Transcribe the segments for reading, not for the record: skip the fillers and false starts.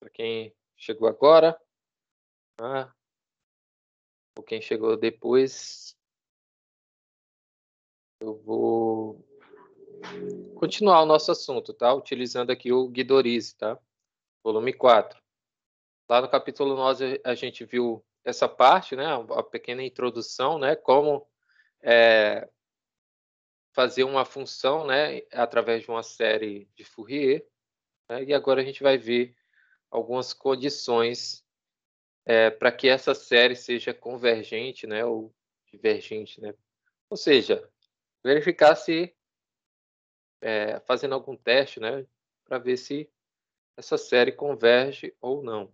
para quem chegou agora, tá? Ou quem chegou depois, eu vou continuar o nosso assunto, tá? Utilizando aqui o Guidorize, tá? Volume 4. Lá no capítulo 9 a gente viu essa parte, né? A pequena introdução, né? Como fazer uma função, né? Através de uma série de Fourier, né? E agora a gente vai ver algumas condições para que essa série seja convergente, né? Ou divergente, né? Ou seja, verificar se fazendo algum teste, né? Para ver se essa série converge ou não.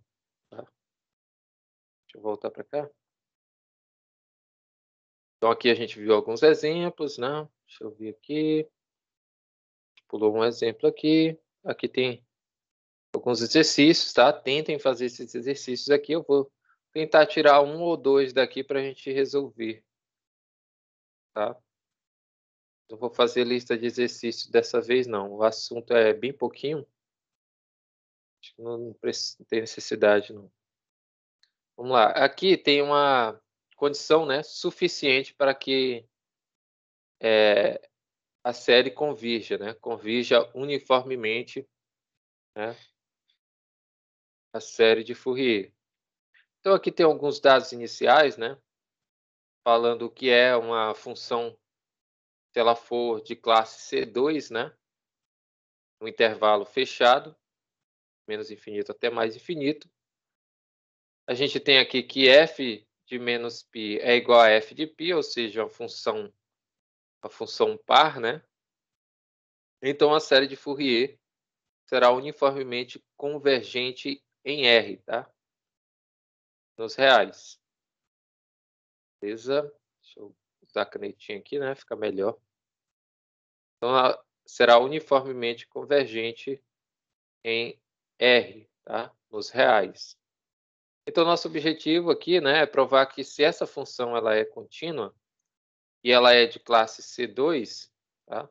Tá? Deixa eu voltar para cá. Então, aqui a gente viu alguns exemplos, né? Deixa eu ver aqui. Pulou um exemplo aqui. Aqui tem alguns exercícios, tá? Tentem fazer esses exercícios aqui. Eu vou tentar tirar um ou dois daqui para a gente resolver, tá? Não vou fazer lista de exercícios dessa vez, não. O assunto é bem pouquinho. Acho que não tem necessidade, não. Vamos lá. Aqui tem uma condição, né, suficiente para que a série convirja, né? Convirja uniformemente, né? A série de Fourier. Então, aqui tem alguns dados iniciais, né? Falando o que é uma função, se ela for de classe C2, né? Um intervalo fechado, menos infinito até mais infinito. A gente tem aqui que f de menos π é igual a f de π, ou seja, a função par, né? Então, a série de Fourier será uniformemente convergente em R, tá? Nos reais. Beleza? Deixa eu usar a canetinha aqui, né? Fica melhor. Então, ela será uniformemente convergente em R, tá? Nos reais. Então, nosso objetivo aqui, né, é provar que se essa função ela é contínua e ela é de classe C2, tá?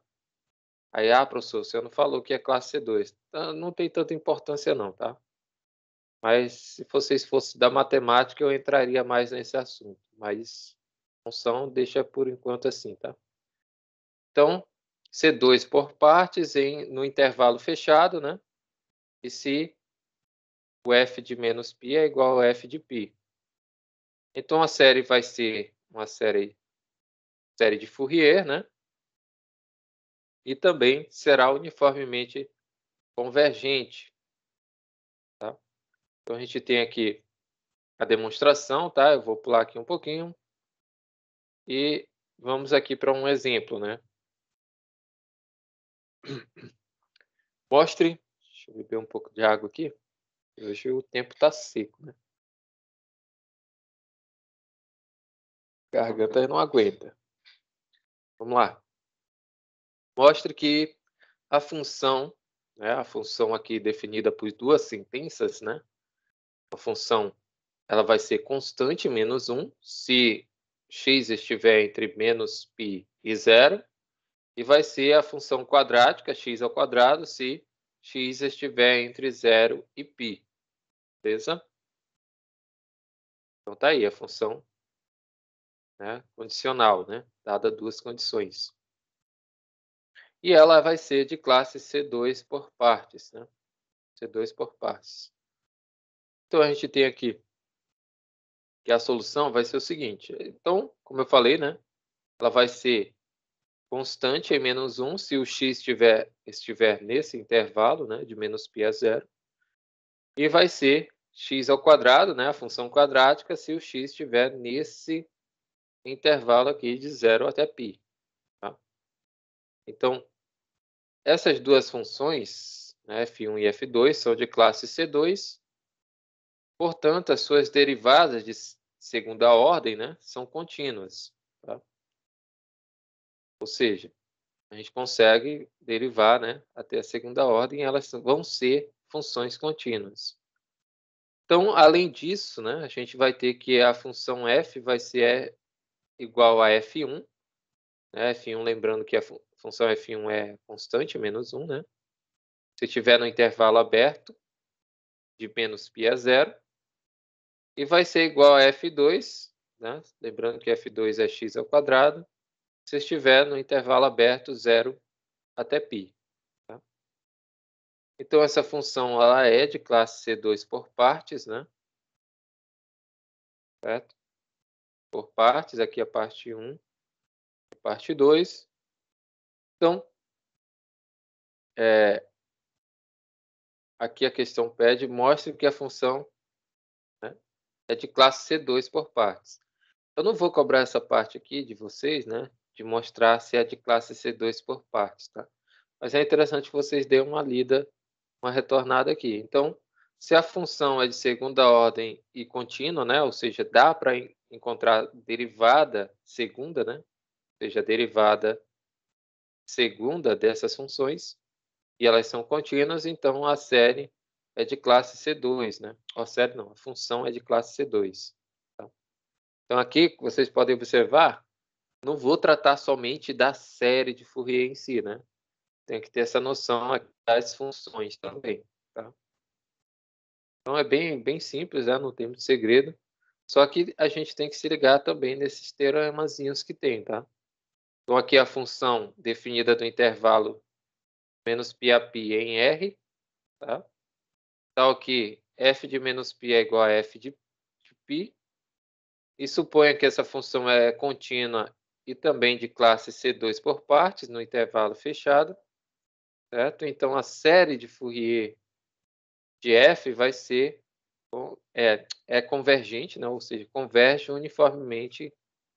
Aí, professor, você não falou que é classe C2. Não tem tanta importância não, tá? Mas se vocês fossem da matemática, eu entraria mais nesse assunto. Mas função deixa por enquanto assim, tá? Então, C2 por partes no intervalo fechado, né? E se o f de menos π é igual a f de π. Então, a série vai ser uma série de Fourier, né? E também será uniformemente convergente, tá? Então, a gente tem aqui a demonstração, tá? Eu vou pular aqui um pouquinho. E vamos aqui para um exemplo, né? Mostre. Deixa eu beber um pouco de água aqui. Hoje o tempo está seco, né? A garganta não aguenta. Vamos lá. Mostre que a função, né? A função aqui definida por duas sentenças, né? A função ela vai ser constante menos 1 se x estiver entre menos π e 0. E vai ser a função quadrática x ao quadrado se x estiver entre 0 e π. Beleza? Então, tá aí a função, né, condicional, né, dada duas condições. E ela vai ser de classe C2 por partes, né? C2 por partes. Então, a gente tem aqui que a solução vai ser o seguinte. Então, como eu falei, né, ela vai ser constante em menos 1 se o x estiver nesse intervalo, né, de menos π a 0. E vai ser x ao quadrado, né, a função quadrática, se o x estiver nesse intervalo aqui de 0 até π. Tá? Então, essas duas funções, né, f1 e f2, são de classe C2. Portanto, as suas derivadas de segunda ordem, né, são contínuas. Tá? Ou seja, a gente consegue derivar, né, até a segunda ordem, e elas vão ser funções contínuas. Então, além disso, né, a gente vai ter que a função f vai ser igual a f1. Né, f1, lembrando que a função f1 é constante, menos 1. Né? Se estiver no intervalo aberto, de menos π a zero, e vai ser igual a f2, né? Lembrando que f2 é x ao quadrado, se estiver no intervalo aberto 0 até π. Tá? Então, essa função ela é de classe C2 por partes, né? Certo? Por partes, aqui a parte 1, a parte 2. Então, aqui a questão pede, mostre que a função, né, é de classe C2 por partes. Eu não vou cobrar essa parte aqui de vocês, né, de mostrar se é de classe C2 por partes, tá? Mas é interessante que vocês deem uma lida, uma retornada aqui. Então, se a função é de segunda ordem e contínua, né, ou seja, dá para encontrar derivada segunda, né, ou seja, derivada segunda dessas funções, e elas são contínuas, então a série é de classe C2, né? A série não, a função é de classe C2. Tá? Então aqui vocês podem observar, não vou tratar somente da série de Fourier em si, né? Tem que ter essa noção das funções também, tá? Então é bem simples, né? Não tem muito segredo. Só que a gente tem que se ligar também nesses teoremazinhos que tem, tá? Então aqui a função definida do intervalo menos π a π em R, tá? Tal que f de menos π é igual a f de π, e suponha que essa função é contínua e também de classe C2 por partes, no intervalo fechado, certo? Então, a série de Fourier de f vai ser convergente, né? Ou seja, converge uniformemente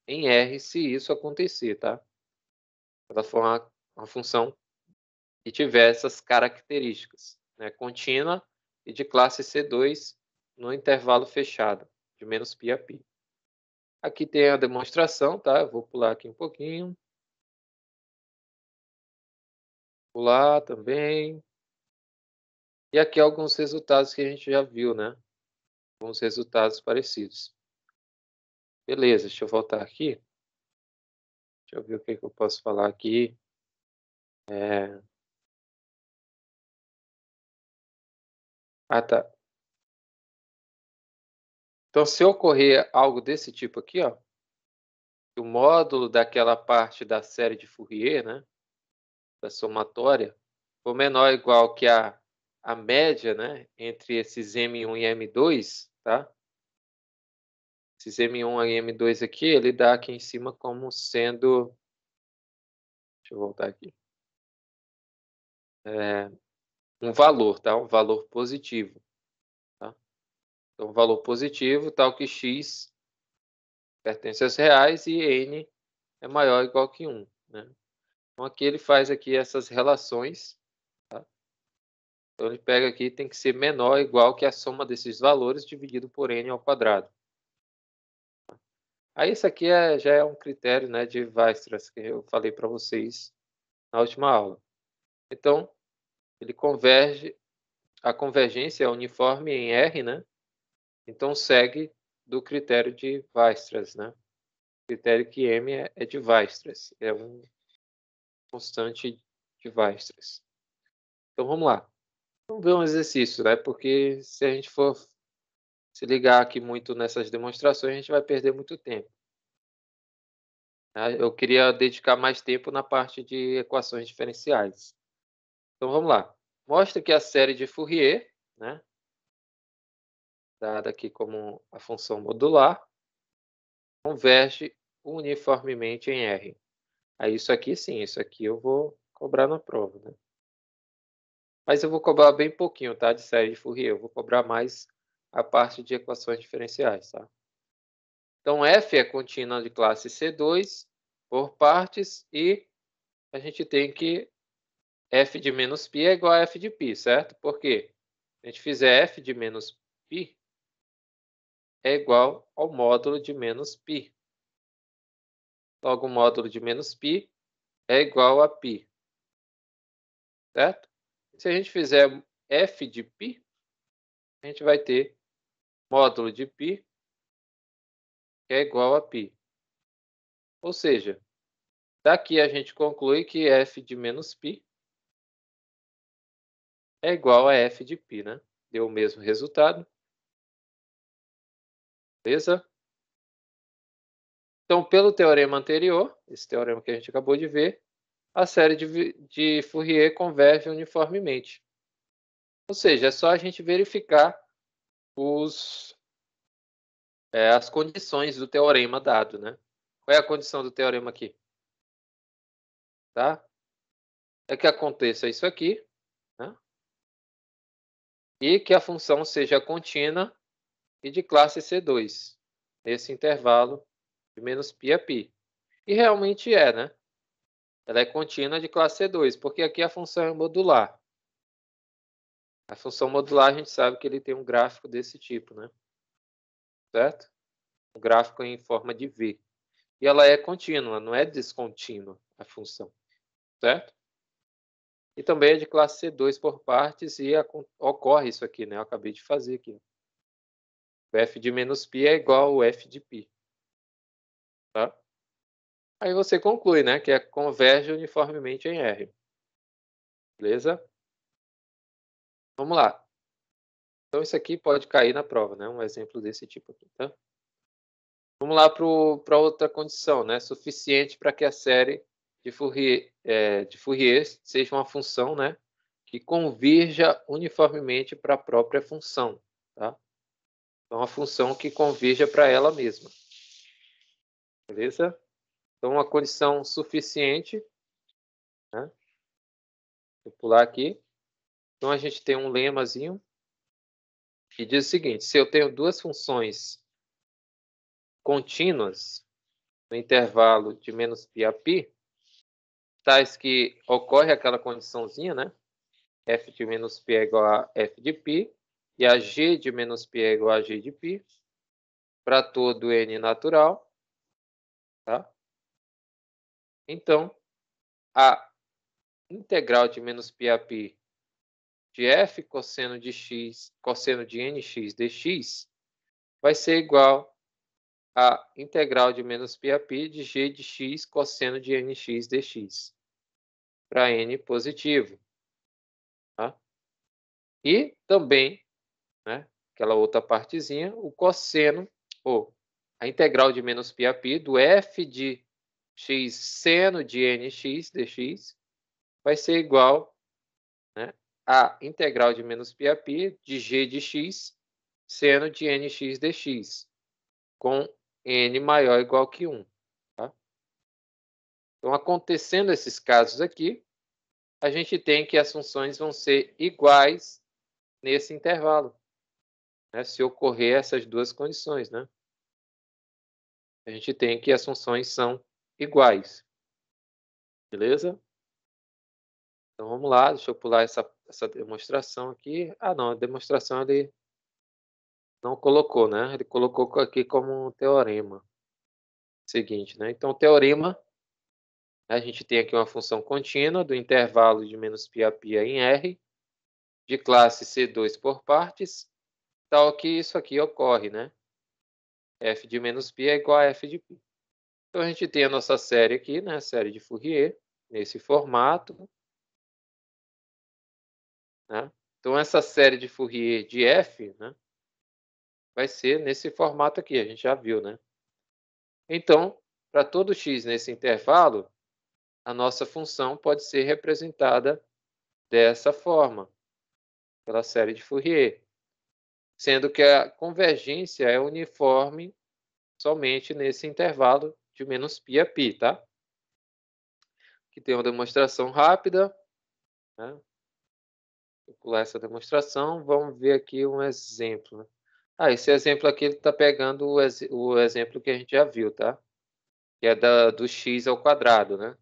em R se isso acontecer, tá? Se ela for uma função que tiver essas características, né? Contínua e de classe C2 no intervalo fechado, de menos π a π. Aqui tem a demonstração, tá? Eu vou pular aqui um pouquinho. Pular também. E aqui alguns resultados que a gente já viu, né? Alguns resultados parecidos. Beleza, deixa eu voltar aqui. Deixa eu ver o que eu posso falar aqui. Ah, tá. Então, se ocorrer algo desse tipo aqui, ó, o módulo daquela parte da série de Fourier, né, da somatória, for menor ou igual que a média, né, entre esses M1 e M2, tá? Esses M1 e M2 aqui, ele dá aqui em cima como sendo... Deixa eu voltar aqui. Um valor, tá? Um valor positivo. Tá? Então, um valor positivo, tal que x pertence aos reais e n é maior ou igual que 1. Né? Então, aqui ele faz aqui essas relações. Tá? Então, ele pega aqui, tem que ser menor ou igual que a soma desses valores dividido por n ao quadrado. Aí, isso aqui já é um critério, né, de Weierstrass, que eu falei para vocês na última aula. Então, ele converge, a convergência é uniforme em R, né? Então, segue do critério de Weierstrass, né? O critério que M é de Weierstrass, é um constante de Weierstrass. Então, vamos lá. Vamos ver um exercício, né? Porque se a gente for se ligar aqui muito nessas demonstrações, a gente vai perder muito tempo. Né? Eu queria dedicar mais tempo na parte de equações diferenciais. Então, vamos lá. Mostra que a série de Fourier, né? Dada aqui como a função modular, converge uniformemente em R. Aí isso aqui sim, isso aqui eu vou cobrar na prova, né? Mas eu vou cobrar bem pouquinho, tá? De série de Fourier. Eu vou cobrar mais a parte de equações diferenciais, tá? Então, F é contínua de classe C2 por partes e a gente tem que F de menos π é igual a F de π, certo? Por quê? Se a gente fizer F de menos π, é igual ao módulo de menos π. Logo, o módulo de menos π é igual a π. Certo? Se a gente fizer f de π, a gente vai ter módulo de π que é igual a π. Ou seja, daqui a gente conclui que f de menos π é igual a f de π, né? deu o mesmo resultado. Beleza? Então, pelo teorema anterior, esse teorema que a gente acabou de ver, a série de Fourier converge uniformemente. Ou seja, é só a gente verificar as condições do teorema dado, né? Qual é a condição do teorema aqui? Tá? É que aconteça isso aqui, né? E que a função seja contínua e de classe C2, nesse intervalo de menos π a π. E realmente é, né? Ela é contínua de classe C2, porque aqui a função é modular. A função modular, a gente sabe que ele tem um gráfico desse tipo, né? Certo? Um gráfico em forma de V. E ela é contínua, não é descontínua a função. Certo? E também é de classe C2 por partes e ocorre isso aqui, né? Eu acabei de fazer aqui. O f de menos π é igual ao f de π. Tá? Aí você conclui, né? Que converge uniformemente em R. Beleza? Vamos lá. Então, isso aqui pode cair na prova, né? Um exemplo desse tipo aqui, tá? Vamos lá para outra condição, né? Suficiente para que a série de Fourier seja uma função, né? Que convirja uniformemente para a própria função, tá? Então, uma função que convirja para ela mesma. Beleza? Então, uma condição suficiente, né? Vou pular aqui. Então, a gente tem um lemazinho que diz o seguinte: se eu tenho duas funções contínuas no intervalo de menos π a π, tais que ocorre aquela condiçãozinha, né? F de menos π é igual a f de π, e a g de menos π é igual a g de π, para todo n natural, tá? Então, a integral de menos π a π de f cosseno de x, cosseno de nx dx, vai ser igual a integral de menos π a π de g de x cosseno de nx dx, para n positivo. Tá? E também, né, aquela outra partezinha, o cosseno, ou a integral de menos π a π do f de x seno de nx dx vai ser igual, né, a integral de menos π a π de g de x seno de nx dx, com n maior ou igual que 1. Tá? Então, acontecendo esses casos aqui, a gente tem que as funções vão ser iguais nesse intervalo, né, se ocorrer essas duas condições, né? A gente tem que as funções são iguais. Beleza? Então vamos lá, deixa eu pular essa demonstração aqui. Ah, não, a demonstração ele não colocou, né? Ele colocou aqui como um teorema. Seguinte, né? Então, o teorema, a gente tem aqui uma função contínua do intervalo de menos π a π em R, de classe C2 por partes, tal que isso aqui ocorre, né? F de menos π é igual a F de π. Então, a gente tem a nossa série aqui, né? A série de Fourier, nesse formato. Né? Então, essa série de Fourier de F, né, vai ser nesse formato aqui, a gente já viu. Né? Então, para todo x nesse intervalo, a nossa função pode ser representada dessa forma, pela série de Fourier, sendo que a convergência é uniforme somente nesse intervalo de menos π a π. Tá? Aqui tem uma demonstração rápida. Né? Vou pular essa demonstração, vamos ver aqui um exemplo. Né? Esse exemplo aqui ele está pegando o exemplo que a gente já viu, tá? Que é do x ao quadrado, né?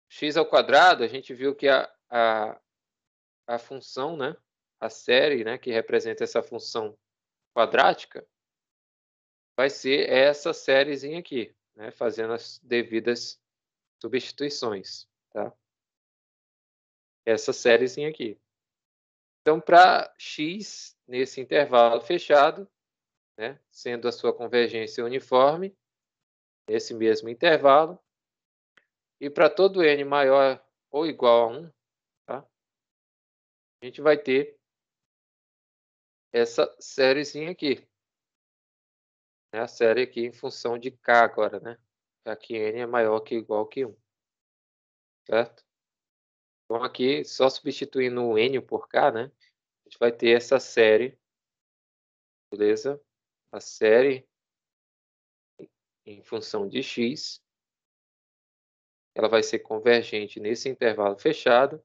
X ao quadrado, a gente viu que a função, né? A série, né? Que representa essa função quadrática, vai ser essa sériezinha aqui, né? Fazendo as devidas substituições, tá? Essa sériezinha aqui. Então, para x nesse intervalo fechado, né? Sendo a sua convergência uniforme, nesse mesmo intervalo, e para todo n maior ou igual a 1, tá? A gente vai ter essa sériezinha aqui, né, a série aqui em função de k agora, né, já que n é maior que ou igual que 1, certo? Então aqui, só substituindo o n por k, né, a gente vai ter essa série, beleza? A série em função de x, ela vai ser convergente nesse intervalo fechado.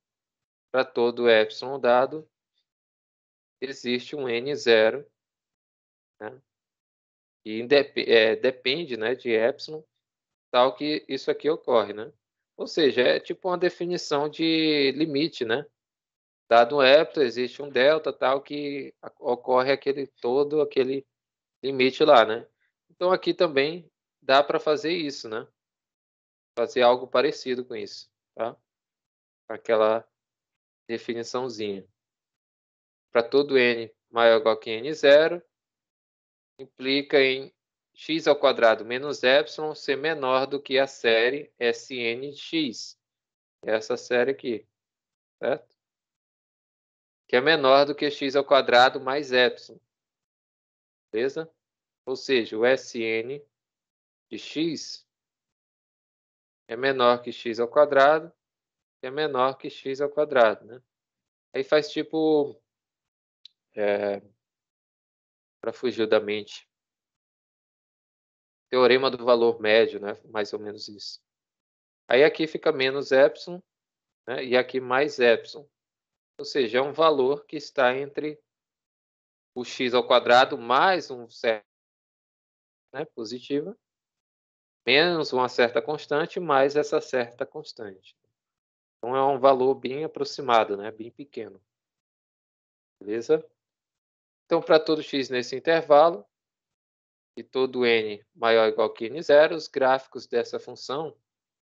Para todo epsilon dado, existe um n0, né, e depende, né, de epsilon, tal que isso aqui ocorre, né? Ou seja, é tipo uma definição de limite, né? Dado um epsilon, existe um delta, tal que ocorre aquele limite lá, né? Então aqui também dá para fazer isso, né? Fazer algo parecido com isso, tá? Aquela definiçãozinha. Para todo n maior ou igual que n0, implica em x ao quadrado menos epsilon ser menor do que a série Sn de x. Essa série aqui, certo? Que é menor do que x ao quadrado mais epsilon, beleza? Ou seja, o Sn de x é menor que x ao quadrado, que é menor que x ao quadrado, né? Aí faz tipo, para fugir da mente, teorema do valor médio, né? Mais ou menos isso. Aí aqui fica menos epsilon, né? E aqui mais epsilon. Ou seja, é um valor que está entre o x ao quadrado mais um certo, né, positiva, menos uma certa constante, mais essa certa constante. Então, é um valor bem aproximado, né, bem pequeno. Beleza? Então, para todo x nesse intervalo, e todo n maior ou igual que n0, os gráficos dessa função,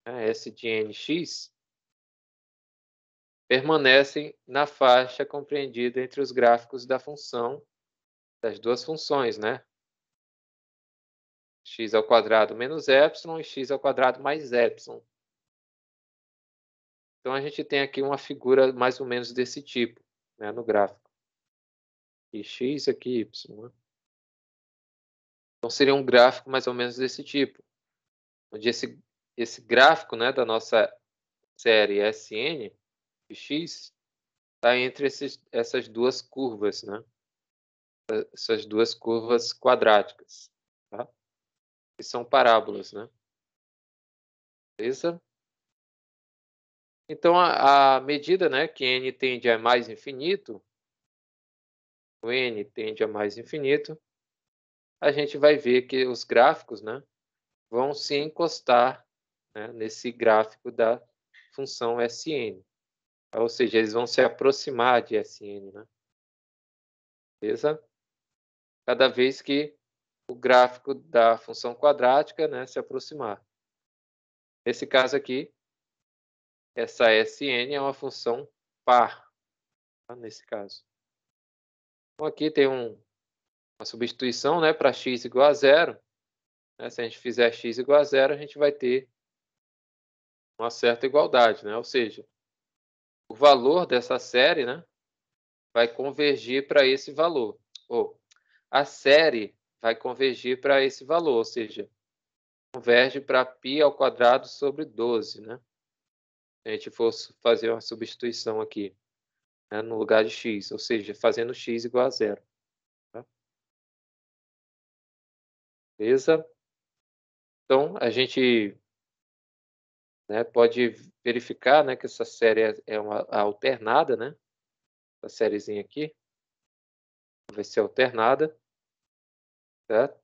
né, S de nx, permanecem na faixa compreendida entre os gráficos da função, das duas funções, né? X ao quadrado menos epsilon e x ao quadrado mais epsilon. Então, a gente tem aqui uma figura mais ou menos desse tipo, né, no gráfico. E x aqui, y. Né? Então, seria um gráfico mais ou menos desse tipo, onde esse gráfico, né, da nossa série Sn de x está entre essas duas curvas, né? Essas duas curvas quadráticas, tá? Que são parábolas, né? Beleza? Então, a medida, né, que n tende a mais infinito, o n tende a mais infinito, a gente vai ver que os gráficos, né, vão se encostar, né, nesse gráfico da função Sn. Ou seja, eles vão se aproximar de Sn, né? Beleza? Cada vez que o gráfico da função quadrática, né, se aproximar. Nesse caso aqui, essa Sn é uma função par, tá? Nesse caso. Então, aqui tem uma substituição, né, para x igual a zero. Né? Se a gente fizer x igual a zero, a gente vai ter uma certa igualdade, né? Ou seja, o valor dessa série, né, vai convergir para esse valor. Ou a série vai convergir para esse valor, ou seja, converge para π ao quadrado sobre 12, né? Se a gente fosse fazer uma substituição aqui, né, no lugar de x, ou seja, fazendo x igual a zero. Tá? Beleza? Então, a gente, né, pode verificar, né, que essa série é uma alternada, né? Essa sériezinha aqui vai ser alternada, certo?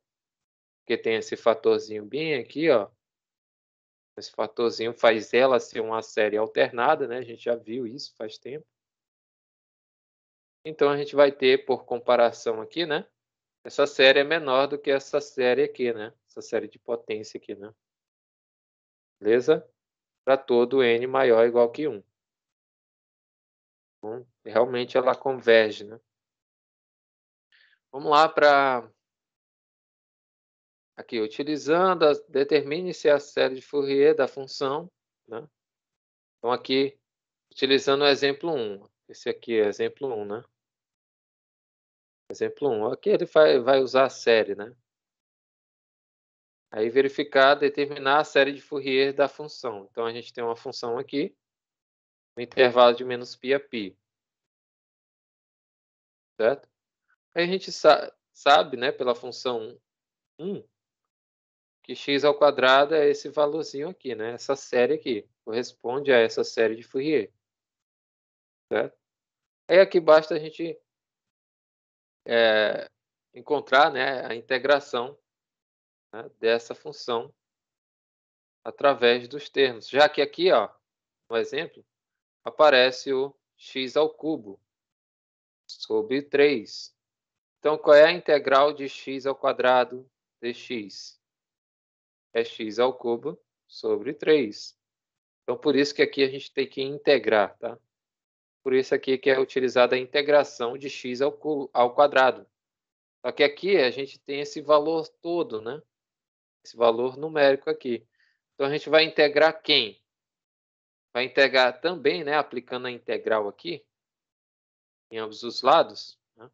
Porque tem esse fatorzinho bem aqui, ó. Esse fatorzinho faz ela ser uma série alternada, né? A gente já viu isso faz tempo. Então, a gente vai ter, por comparação aqui, né? Essa série é menor do que essa série aqui, né? Essa série de potência aqui, né? Beleza? Para todo n maior ou igual que 1. Então, realmente ela converge, né? Vamos lá para... Aqui, utilizando, determine-se a série de Fourier da função, né? Então, aqui, utilizando o exemplo 1. Esse aqui é exemplo 1, né? Exemplo 1. Aqui ele vai usar a série, né? Aí verificar, determinar a série de Fourier da função. Então a gente tem uma função aqui, no intervalo de menos π a π. Certo? Aí a gente sabe, né, pela função 1, que x ao quadrado é esse valorzinho aqui, né? Essa série aqui, corresponde a essa série de Fourier. Certo? Aí aqui basta a gente encontrar, né, a integração, né, dessa função através dos termos. Já que aqui, ó, no exemplo, aparece o x ao cubo sobre 3. Então, qual é a integral de x ao quadrado dx? É x ao cubo sobre 3. Então, por isso que aqui a gente tem que integrar, tá? Por isso aqui que é utilizada a integração de x ao quadrado. Só que aqui a gente tem esse valor todo, né? Esse valor numérico aqui. Então, a gente vai integrar quem? Vai integrar também, né? Aplicando a integral aqui, em ambos os lados, né?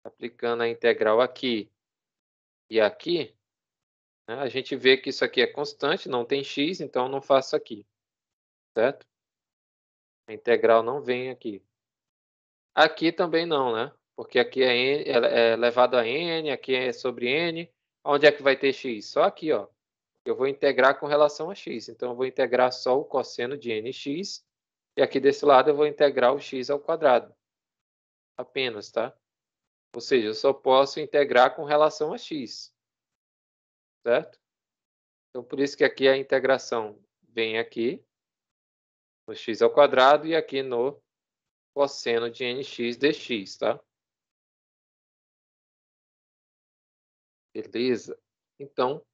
Aplicando a integral aqui e aqui, né? A gente vê que isso aqui é constante, não tem x, então não faço aqui, certo? A integral não vem aqui. Aqui também não, né? Porque aqui é elevado a n, aqui é sobre n. Onde é que vai ter x? Só aqui, ó. Eu vou integrar com relação a x. Então, eu vou integrar só o cosseno de nx. E aqui desse lado eu vou integrar o x ao quadrado. Apenas, tá? Ou seja, eu só posso integrar com relação a x. Certo? Então, por isso que aqui a integração vem aqui, no x ao quadrado, e aqui no cosseno de nx dx, tá? Beleza? Então,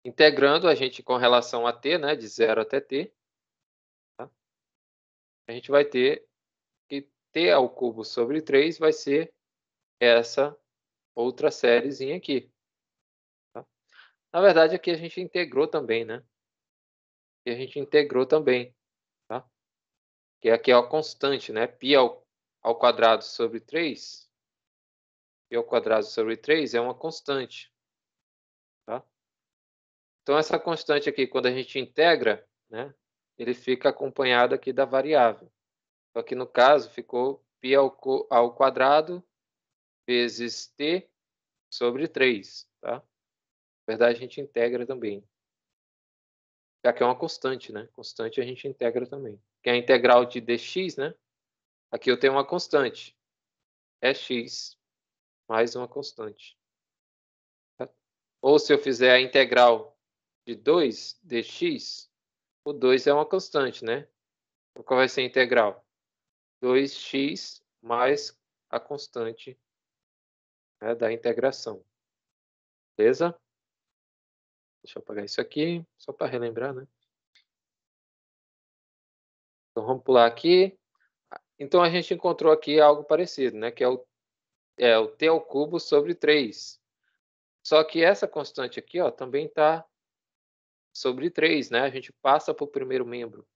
integrando a gente com relação a t, né, de 0 até t, tá? A gente vai ter que t ao cubo sobre 3 vai ser essa outra sériezinha aqui. Tá? Na verdade, aqui a gente integrou também, né? Aqui a gente integrou também, tá? Que aqui é a constante, né? Π ao quadrado sobre 3, π ao quadrado sobre 3 é uma constante, tá? Então, essa constante aqui, quando a gente integra, né, ele fica acompanhado aqui da variável. Só que no caso ficou π ao quadrado vezes t sobre 3, tá? Na verdade, a gente integra também. Já que é uma constante, né? Constante a gente integra também. Que é a integral de dx, né? Aqui eu tenho uma constante. É x mais uma constante. Tá? Ou se eu fizer a integral de 2 dx, o 2 é uma constante, né? Então, qual vai ser a integral? 2x mais a constante, né, da integração. Beleza? Deixa eu apagar isso aqui, só para relembrar, né? Então, vamos pular aqui. Então, a gente encontrou aqui algo parecido, né? Que é o t ao cubo sobre 3. Só que essa constante aqui, ó, também está sobre 3, né? A gente passa para o primeiro membro,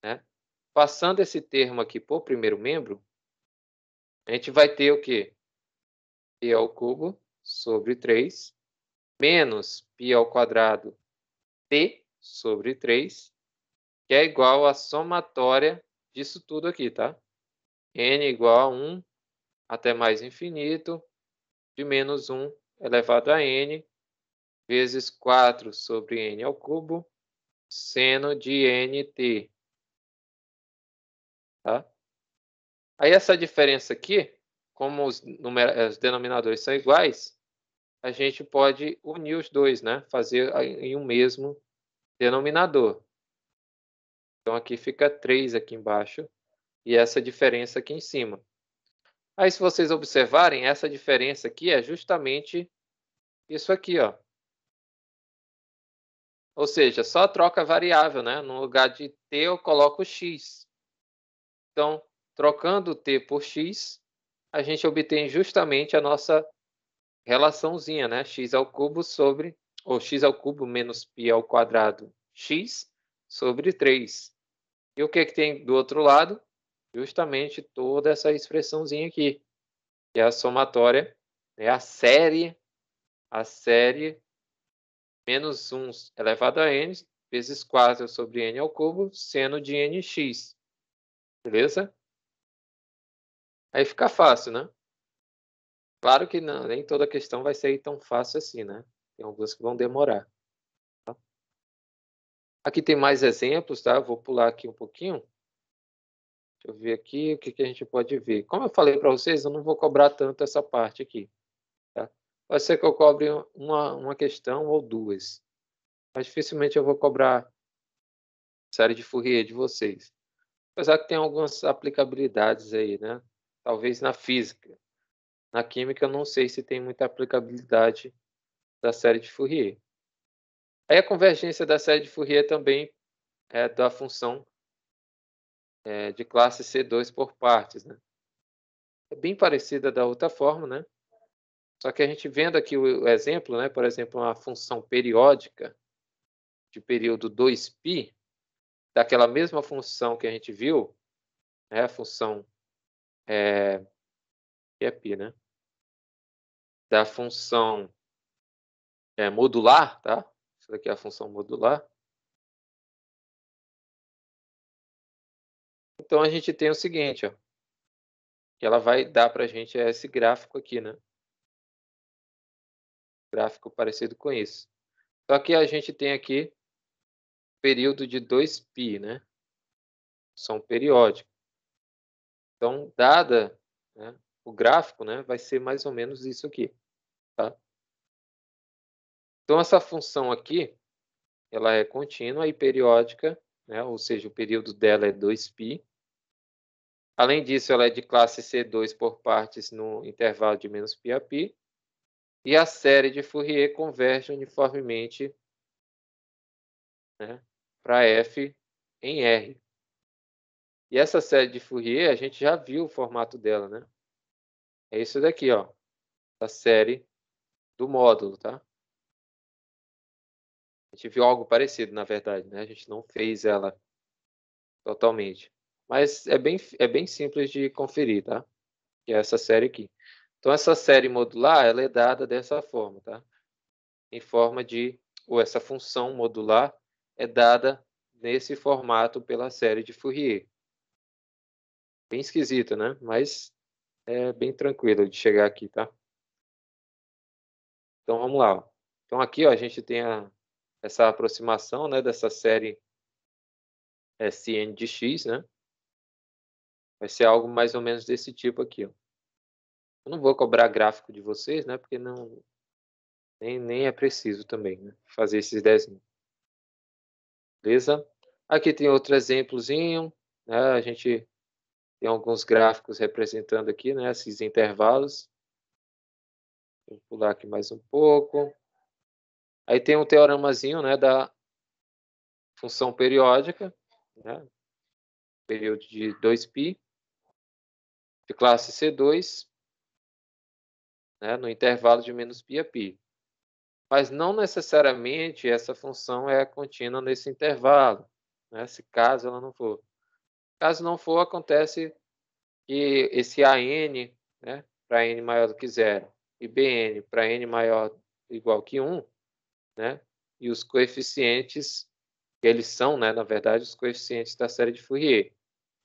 né? Passando esse termo aqui para o primeiro membro, a gente vai ter o quê? T ao cubo sobre 3 menos π ao quadrado t sobre 3, que é igual à somatória disso tudo aqui, tá? N igual a 1 até mais infinito, de menos 1 elevado a n, vezes 4 sobre n ao cubo, seno de nt. Tá? Aí essa diferença aqui, como os denominadores são iguais, a gente pode unir os dois, né? Fazer em um mesmo denominador. Então aqui fica 3 aqui embaixo e essa diferença aqui em cima. Aí se vocês observarem, essa diferença aqui é justamente isso aqui, ó. Ou seja, só troca a variável, né? No lugar de t eu coloco x. Então, trocando t por x, a gente obtém justamente a nossa relaçãozinha, né? X ao cubo sobre, ou x ao cubo menos π ao quadrado x sobre 3. E o que tem do outro lado? justamente toda essa expressãozinha aqui, que é a somatória, é a série menos 1 elevado a n vezes 4 sobre n ao cubo, seno de nx, beleza? Aí fica fácil, né? Claro que não, nem toda questão vai ser tão fácil assim, né? Tem algumas que vão demorar. Tá? Aqui tem mais exemplos, tá? Eu vou pular aqui um pouquinho. Deixa eu ver aqui o que a gente pode ver. Como eu falei para vocês, eu não vou cobrar tanto essa parte aqui. Tá? Pode ser que eu cobre uma questão ou duas, mas dificilmente eu vou cobrar série de Fourier de vocês. Apesar que tem algumas aplicabilidades aí, né? Talvez na física. Na química, eu não sei se tem muita aplicabilidade da série de Fourier. Aí a convergência da série de Fourier também é da função de classe C2 por partes, né? É bem parecida da outra forma, né? Só que a gente vendo aqui o exemplo, né? Por exemplo, uma função periódica de período 2π, daquela mesma função que a gente viu, né? A função que é π, né? Da função modular, tá? Isso daqui é a função modular. Então a gente tem o seguinte, ó, que ela vai dar para a gente esse gráfico aqui, né? Gráfico parecido com isso. Só que a gente tem aqui período de 2π, né? São periódicos. Então, dada, né, o gráfico, né, vai ser mais ou menos isso aqui, tá? Então, essa função aqui, ela é contínua e periódica, né? Ou seja, o período dela é 2π. Além disso, ela é de classe C2 por partes no intervalo de menos π a π. E a série de Fourier converge uniformemente, né, para f em R. E essa série de Fourier, a gente já viu o formato dela, né? É isso daqui, ó, a série do módulo, tá? A gente viu algo parecido, na verdade, né? A gente não fez ela totalmente. Mas é bem simples de conferir, tá? Que é essa série aqui. Então, essa série modular, ela é dada dessa forma, tá? Em forma de... Ou essa função modular é dada nesse formato pela série de Fourier. Bem esquisito, né? Mas é bem tranquilo de chegar aqui, tá? Então, vamos lá. Ó. Então, aqui ó, a gente tem essa aproximação, né, dessa série Sn de x, né? Vai ser algo mais ou menos desse tipo aqui, ó. Eu não vou cobrar gráfico de vocês, né? Porque nem é preciso também, né, fazer esses desenhos. Beleza? Aqui tem outro exemplozinho, né? A gente tem alguns gráficos representando aqui, né, esses intervalos. Vou pular aqui mais um pouco. Aí tem um teoremazinho, né, da função periódica, né? Período de 2π, de classe C2, né, no intervalo de menos π a π. Mas não necessariamente essa função é contínua nesse intervalo, né, se caso ela não for. Caso não for, acontece que esse AN, né, para n maior do que 0, e BN para n maior ou igual que 1, né, e os coeficientes, que eles são, né, na verdade, os coeficientes da série de Fourier,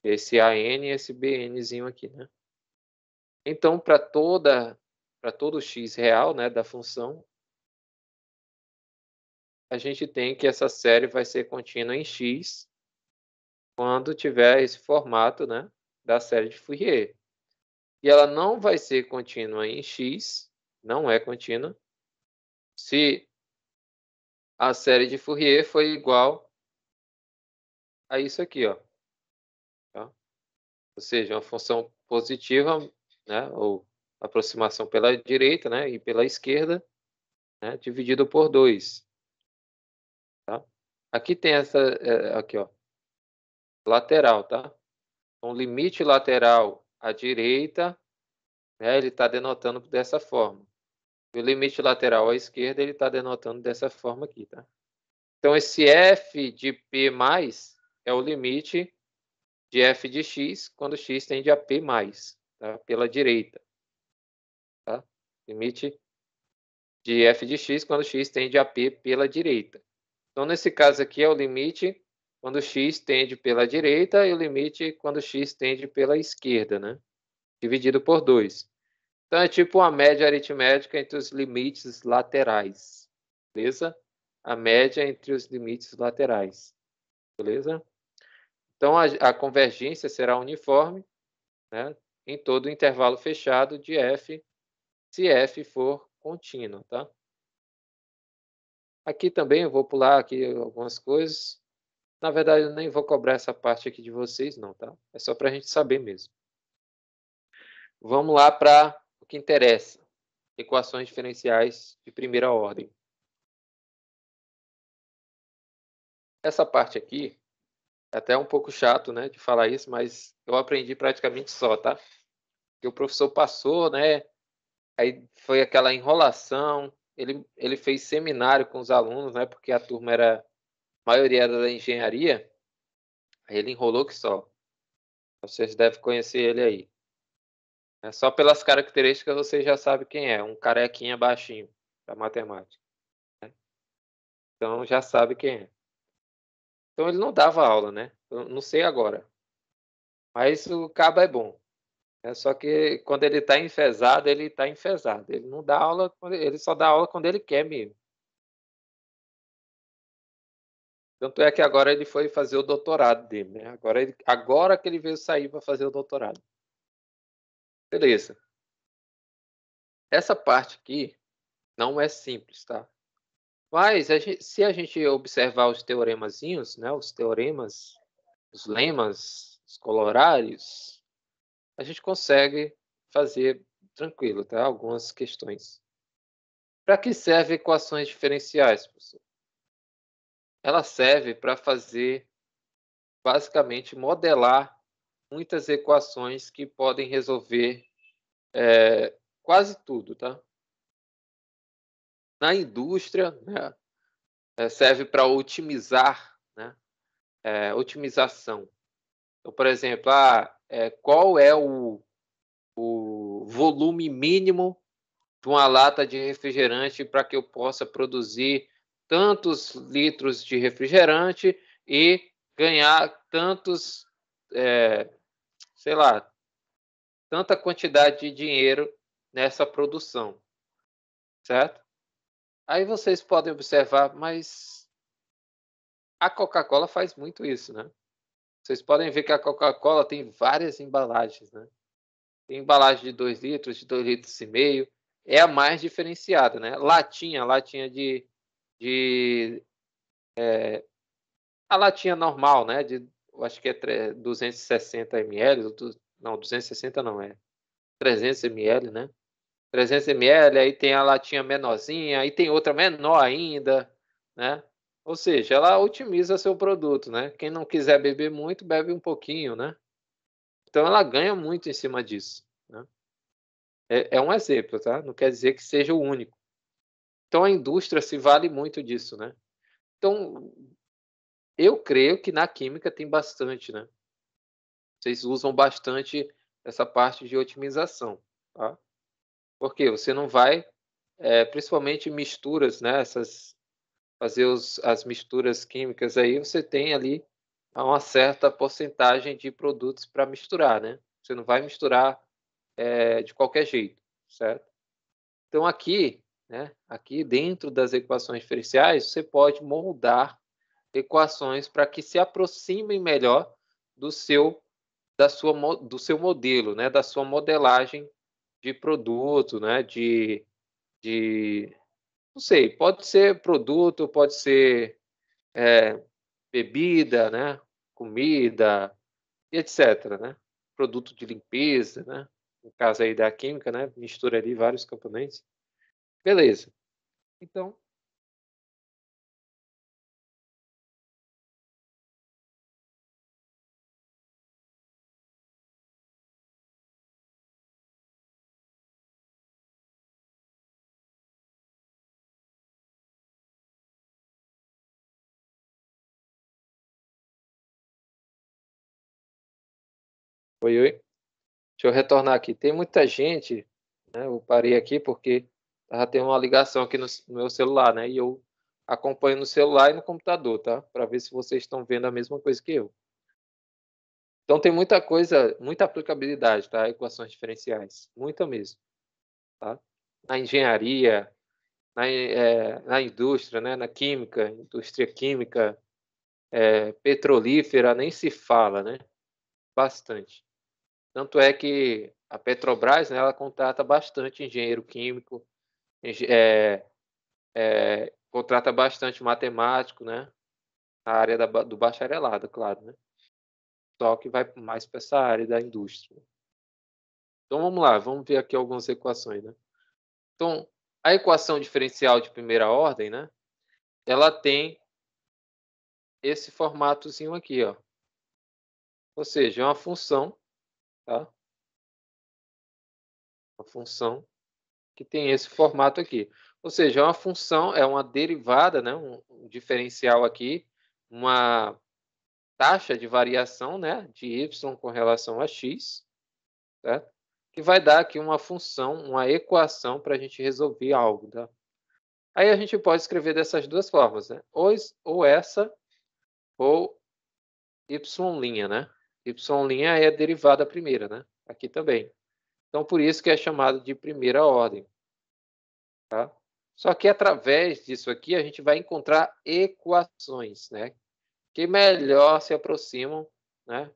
esse AN e esse BNzinho aqui, né. Então, para todo x real, né, da função, a gente tem que essa série vai ser contínua em x quando tiver esse formato, né, da série de Fourier. E ela não vai ser contínua em x, não é contínua, se a série de Fourier for igual a isso aqui, ó. Tá? Ou seja, uma função positiva, né, ou aproximação pela direita, né, e pela esquerda, né, dividido por 2. Tá? Aqui tem essa, aqui, ó, lateral, tá? Então, limite lateral à direita, né, ele está denotando dessa forma. E o limite lateral à esquerda, ele está denotando dessa forma aqui, tá? Então, esse f de p mais é o limite de f de x quando x tende a p mais, tá? Pela direita. Tá? Limite de f de x quando x tende a p pela direita. Então, nesse caso aqui, é o limite quando x tende pela direita e o limite quando x tende pela esquerda, né? Dividido por 2. Então, é tipo uma média aritmética entre os limites laterais, beleza? A média entre os limites laterais, beleza? Então, a convergência será uniforme, né, em todo o intervalo fechado de f, se f for contínuo, tá? Aqui também eu vou pular aqui algumas coisas. Na verdade, eu nem vou cobrar essa parte aqui de vocês, não, tá? É só para a gente saber mesmo. Vamos lá para o que interessa. Equações diferenciais de primeira ordem. Essa parte aqui é até um pouco chato, né, de falar isso, mas eu aprendi praticamente só, tá? Que o professor passou, né? Aí foi aquela enrolação. Ele fez seminário com os alunos, né? Porque a turma era, a maioria era da engenharia. Aí ele enrolou que só. Vocês devem conhecer ele aí. É só pelas características você já sabe quem é. Um carequinha baixinho da matemática. Né? Então já sabe quem é. Então ele não dava aula, né? Eu não sei agora. Mas o cabo é bom. É só que quando ele está enfesado, ele está enfesado. Ele não dá aula, ele só dá aula quando ele quer mesmo. Tanto é que agora ele foi fazer o doutorado dele, né? Agora que ele veio sair para fazer o doutorado. Beleza. Essa parte aqui não é simples, tá? Mas se a gente observar os teoremazinhos, né? Os teoremas, os lemas, os colorários, a gente consegue fazer tranquilo, tá? Algumas questões. Para que servem equações diferenciais, professor? Ela serve para fazer, basicamente, modelar muitas equações que podem resolver quase tudo, tá? Na indústria, né, serve para otimizar, né, otimização. Então, por exemplo, qual é o volume mínimo de uma lata de refrigerante para que eu possa produzir tantos litros de refrigerante e ganhar tantos, sei lá, tanta quantidade de dinheiro nessa produção, certo? Aí vocês podem observar, mas a Coca-Cola faz muito isso, né? Vocês podem ver que a Coca-Cola tem várias embalagens, né? Tem embalagem de 2 litros, de 2,5 litros. É a mais diferenciada, né? Latinha de a latinha normal, né? Eu acho que é 260 ml, não, 260 não, é 300 ml, né? 300 ml, aí tem a latinha menorzinha, aí tem outra menor ainda, né? Ou seja, ela otimiza seu produto, né? Quem não quiser beber muito, bebe um pouquinho, né? Então ela ganha muito em cima disso, né? É um exemplo, tá? Não quer dizer que seja o único. Então a indústria se vale muito disso, né? Então eu creio que na química tem bastante, né? Vocês usam bastante essa parte de otimização, tá? Porque você não vai, principalmente misturas, né? Fazer as misturas químicas aí, você tem ali uma certa porcentagem de produtos para misturar, né? Você não vai misturar de qualquer jeito, certo? Então aqui, né? Aqui dentro das equações diferenciais, você pode moldar equações para que se aproximem melhor do seu do seu modelo, né? Da sua modelagem de produto, né? De não sei, pode ser produto, pode ser bebida, né? Comida, e etc, né? Produto de limpeza, né? No caso aí da química, né? Mistura ali vários componentes. Beleza. Então, Oi, oi. Deixa eu retornar aqui. Tem muita gente, né? Eu parei aqui porque tava tendo uma ligação aqui no meu celular, né? E eu acompanho no celular e no computador, tá? Para ver se vocês estão vendo a mesma coisa que eu. Então tem muita coisa, muita aplicabilidade, tá? Equações diferenciais, muita mesmo, tá? Na engenharia, na indústria, né? Na química, indústria química, petrolífera, nem se fala, né? Bastante. Tanto é que a Petrobras, né, ela contrata bastante engenheiro químico, contrata bastante matemático, né, na área do bacharelado, claro, né, só que vai mais para essa área da indústria. Então vamos lá, vamos ver aqui algumas equações, né. Então, a equação diferencial de primeira ordem, né, ela tem esse formatozinho aqui, ó, ou seja, é uma função, tá, uma função que tem esse formato aqui. Ou seja, é uma função, é uma derivada, né, um diferencial aqui, uma taxa de variação, né, de y com relação a x, certo? Que vai dar aqui uma função, uma equação para a gente resolver algo, tá? Aí a gente pode escrever dessas duas formas, né? Ou essa, ou y', né? Y' é a derivada primeira, né? Aqui também. Então, por isso que é chamado de primeira ordem. Tá? Só que através disso aqui a gente vai encontrar equações, né, que melhor se aproximam, né,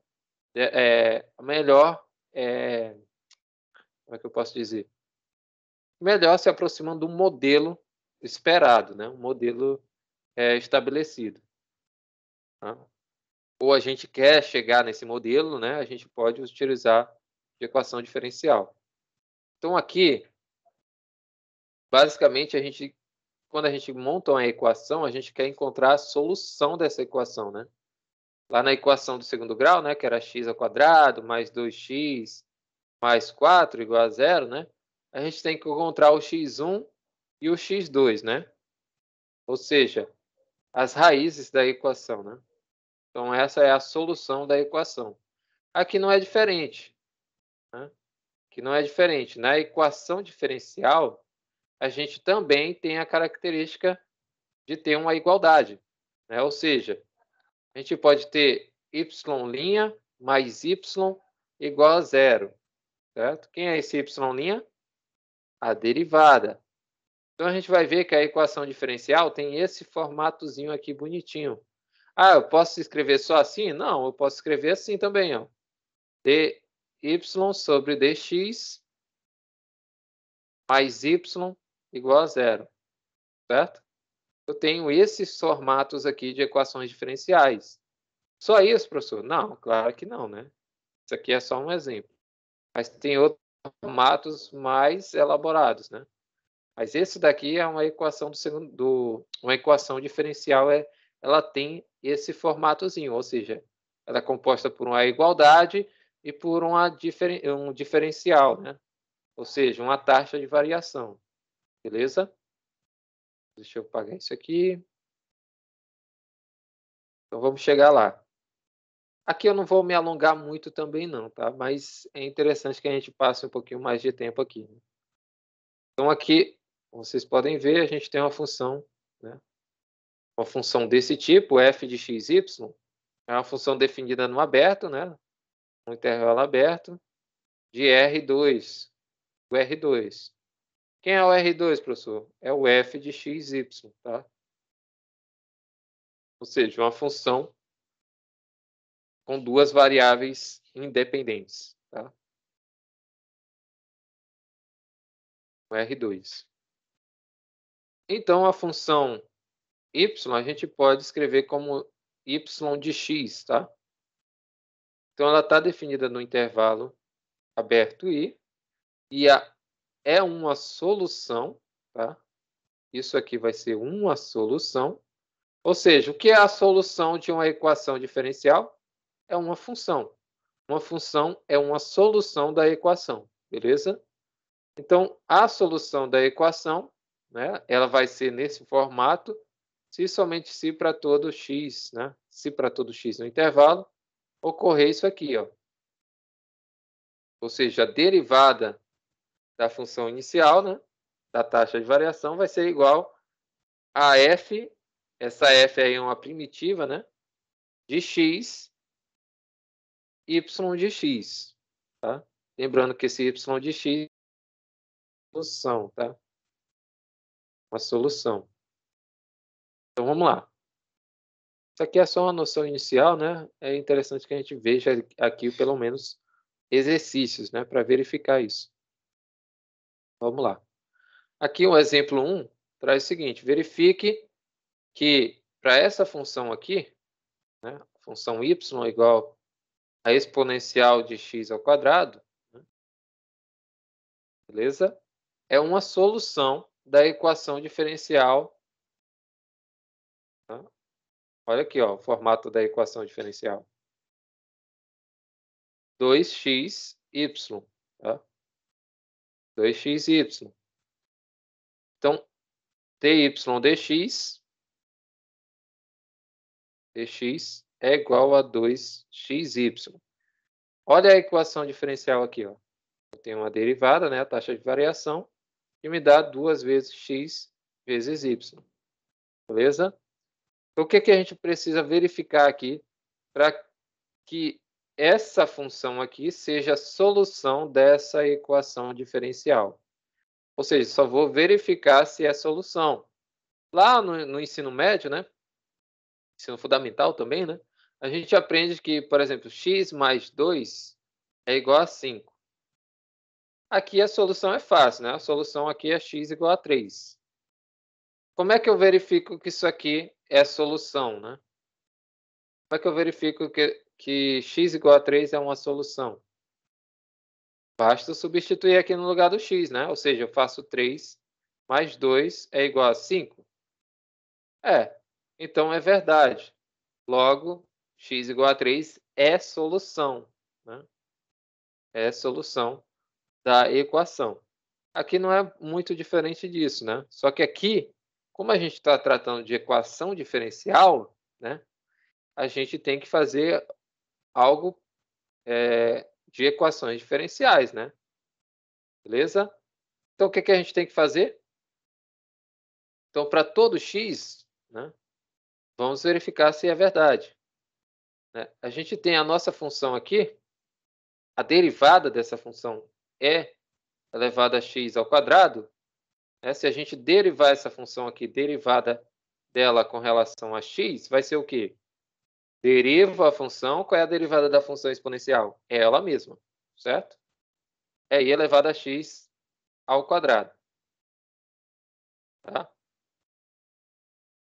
melhor, como é que eu posso dizer? Melhor se aproximam do modelo esperado, né, um modelo estabelecido. Tá? Ou a gente quer chegar nesse modelo, né, a gente pode utilizar de equação diferencial. Então aqui, basicamente, quando a gente monta uma equação, a gente quer encontrar a solução dessa equação, né? Lá na equação do segundo grau, né, que era x² mais 2x mais 4 igual a zero, né? A gente tem que encontrar o x1 e o x2, né? Ou seja, as raízes da equação, né? Então essa é a solução da equação. Aqui não é diferente, né? Aqui não é diferente. Na equação diferencial, a gente também tem a característica de ter uma igualdade, né? Ou seja, a gente pode ter y' mais y igual a zero, certo? Quem é esse y'? A derivada. Então a gente vai ver que a equação diferencial tem esse formatozinho aqui bonitinho. Ah, eu posso escrever só assim? Não, eu posso escrever assim também, ó. dy sobre dx mais y igual a zero, certo? Eu tenho esses formatos aqui de equações diferenciais. Só isso, professor? Não, claro que não, né? Isso aqui é só um exemplo. Mas tem outros formatos mais elaborados, né? Mas esse daqui é uma equação uma equação diferencial, ela tem esse formatozinho, ou seja, ela é composta por uma igualdade e por um diferencial, né? Ou seja, uma taxa de variação, beleza? Deixa eu apagar isso aqui. Então vamos chegar lá. Aqui eu não vou me alongar muito também não, tá? Mas é interessante que a gente passe um pouquinho mais de tempo aqui, né? Então aqui, vocês podem ver, a gente tem uma função, né? Uma função desse tipo, f de x, y, é uma função definida no aberto, né? No intervalo aberto, de R2, o R2. Quem é o R2, professor? É o f de x, y, tá? Ou seja, uma função com duas variáveis independentes, tá? O R2. Então, a função y a gente pode escrever como y de x, tá? Então, ela está definida no intervalo aberto e é uma solução, tá? Isso aqui vai ser uma solução. Ou seja, o que é a solução de uma equação diferencial? É uma função. Uma função é uma solução da equação, beleza? Então, a solução da equação, né, ela vai ser nesse formato, se somente se para todo x, né? Se para todo x no intervalo, ocorrer isso aqui, ó. ou seja, a derivada da função inicial, né, da taxa de variação, vai ser igual a f, essa f aí é uma primitiva, né, de x, y de x, tá? Lembrando que esse y de x é uma solução, tá? Uma solução. Então, vamos lá. Isso aqui é só uma noção inicial, né? É interessante que a gente veja aqui, pelo menos, exercícios, né, para verificar isso. Vamos lá. Aqui o exemplo 1 traz o seguinte: verifique que para essa função aqui, né, a função y igual a exponencial de x ao quadrado, né, beleza? É uma solução da equação diferencial. Tá? Olha aqui, ó, o formato da equação diferencial. 2xy, tá? 2xy. Então, dy dx é igual a 2xy. Olha a equação diferencial aqui, ó. Eu tenho uma derivada, né, a taxa de variação, que me dá 2 vezes x vezes y. Beleza? Então, o que a gente precisa verificar aqui para que essa função aqui seja a solução dessa equação diferencial? Ou seja, só vou verificar se é solução. Lá no ensino médio, né, ensino fundamental também, né, a gente aprende que, por exemplo, x mais 2 é igual a 5. Aqui a solução é fácil, né? A solução aqui é x igual a 3. Como é que eu verifico que isso aqui é solução, né? Como é que eu verifico que x igual a 3 é uma solução? Basta substituir aqui no lugar do x, né? Ou seja, eu faço 3 mais 2 é igual a 5. Então é verdade. Logo, x igual a 3 é solução, né? É solução da equação. Aqui não é muito diferente disso, né? Só que aqui, como a gente está tratando de equação diferencial, né? A gente tem que fazer algo de equações diferenciais, né? Beleza? Então, o que a gente tem que fazer? Então, para todo x, né? Vamos verificar se é verdade. Né? A gente tem a nossa função aqui, a derivada dessa função é elevado a x ao quadrado. Né? Se a gente derivar essa função aqui, derivada dela com relação a x, vai ser o quê? Derivo a função, qual é a derivada da função exponencial? É ela mesma, certo? É i elevado a x ao quadrado. Tá?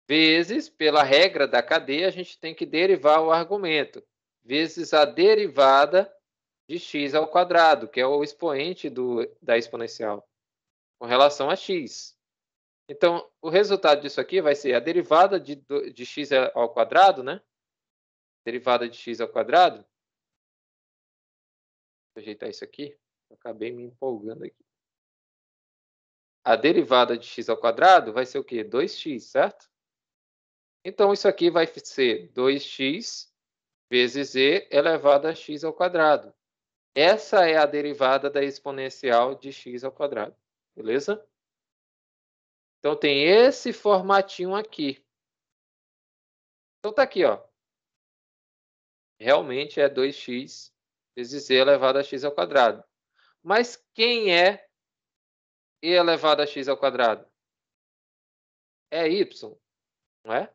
Vezes, pela regra da cadeia, a gente tem que derivar o argumento, vezes a derivada de x ao quadrado, que é o expoente da exponencial, com relação a x. Então, o resultado disso aqui vai ser a derivada de x ao quadrado, né? Derivada de x ao quadrado. Vou ajeitar isso aqui. Eu acabei me empolgando aqui. A derivada de x ao quadrado vai ser o quê? 2x, certo? Então, isso aqui vai ser 2x vezes e elevado a x ao quadrado. Essa é a derivada da exponencial de x ao quadrado. Beleza? Então, tem esse formatinho aqui. Então, tá aqui, ó. Realmente é 2x vezes e elevado a x ao quadrado. Mas quem é e elevado a x ao quadrado? É y, não é?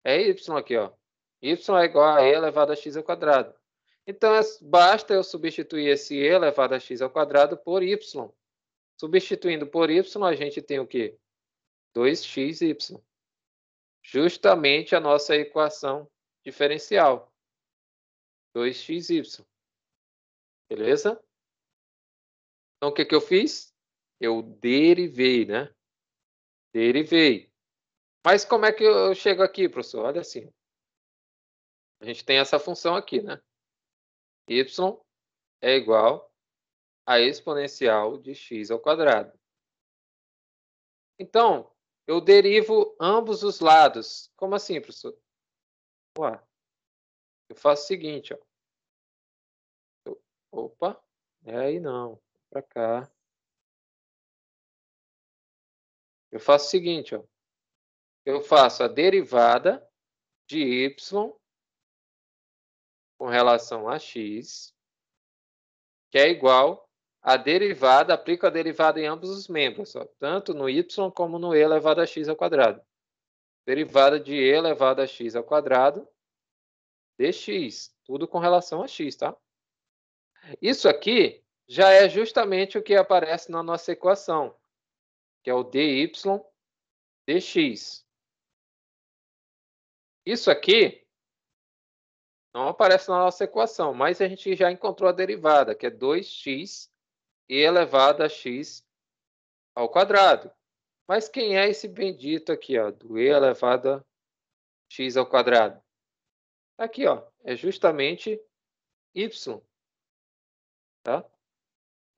É y aqui, ó. Y é igual a e elevado a x ao quadrado. Então, basta eu substituir esse e elevado a x ao quadrado por y. Substituindo por y, a gente tem o quê? 2xy. Justamente a nossa equação diferencial. 2xy. Beleza? Então, o que eu fiz? Eu derivei, né? Derivei. Mas como é que eu chego aqui, professor? Olha assim. A gente tem essa função aqui, né? Y é igual a exponencial de x ao quadrado. Então, eu derivo ambos os lados. Como assim, professor? Ué, eu faço o seguinte, ó. Opa, É aí não, para cá. Eu faço o seguinte, ó, eu faço a derivada de y com relação a x, que é igual à derivada, aplico a derivada em ambos os membros, ó, tanto no y como no e elevado a x ao quadrado. Derivada de e elevado a x ao quadrado dx, tudo com relação a x, tá? Isso aqui já é justamente o que aparece na nossa equação, que é o dy dx. Isso aqui não aparece na nossa equação, mas a gente já encontrou a derivada, que é 2x e elevado a x ao quadrado. Mas quem é esse bendito aqui, ó, do e elevado a x ao quadrado? Aqui, ó, é justamente y, tá?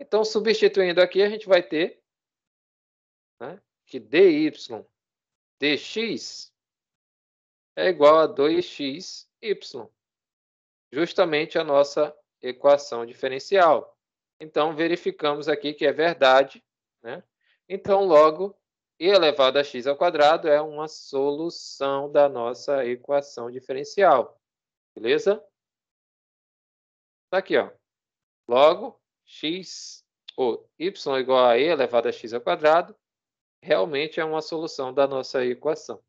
Então, substituindo aqui, a gente vai ter, né, que dy dx é igual a 2xy, justamente a nossa equação diferencial. Então, verificamos aqui que é verdade, né? Então, logo, e elevado a x ao quadrado é uma solução da nossa equação diferencial. Beleza? Tá aqui, ó. Logo, x ou y igual a e elevado a x ao quadrado realmente é uma solução da nossa equação.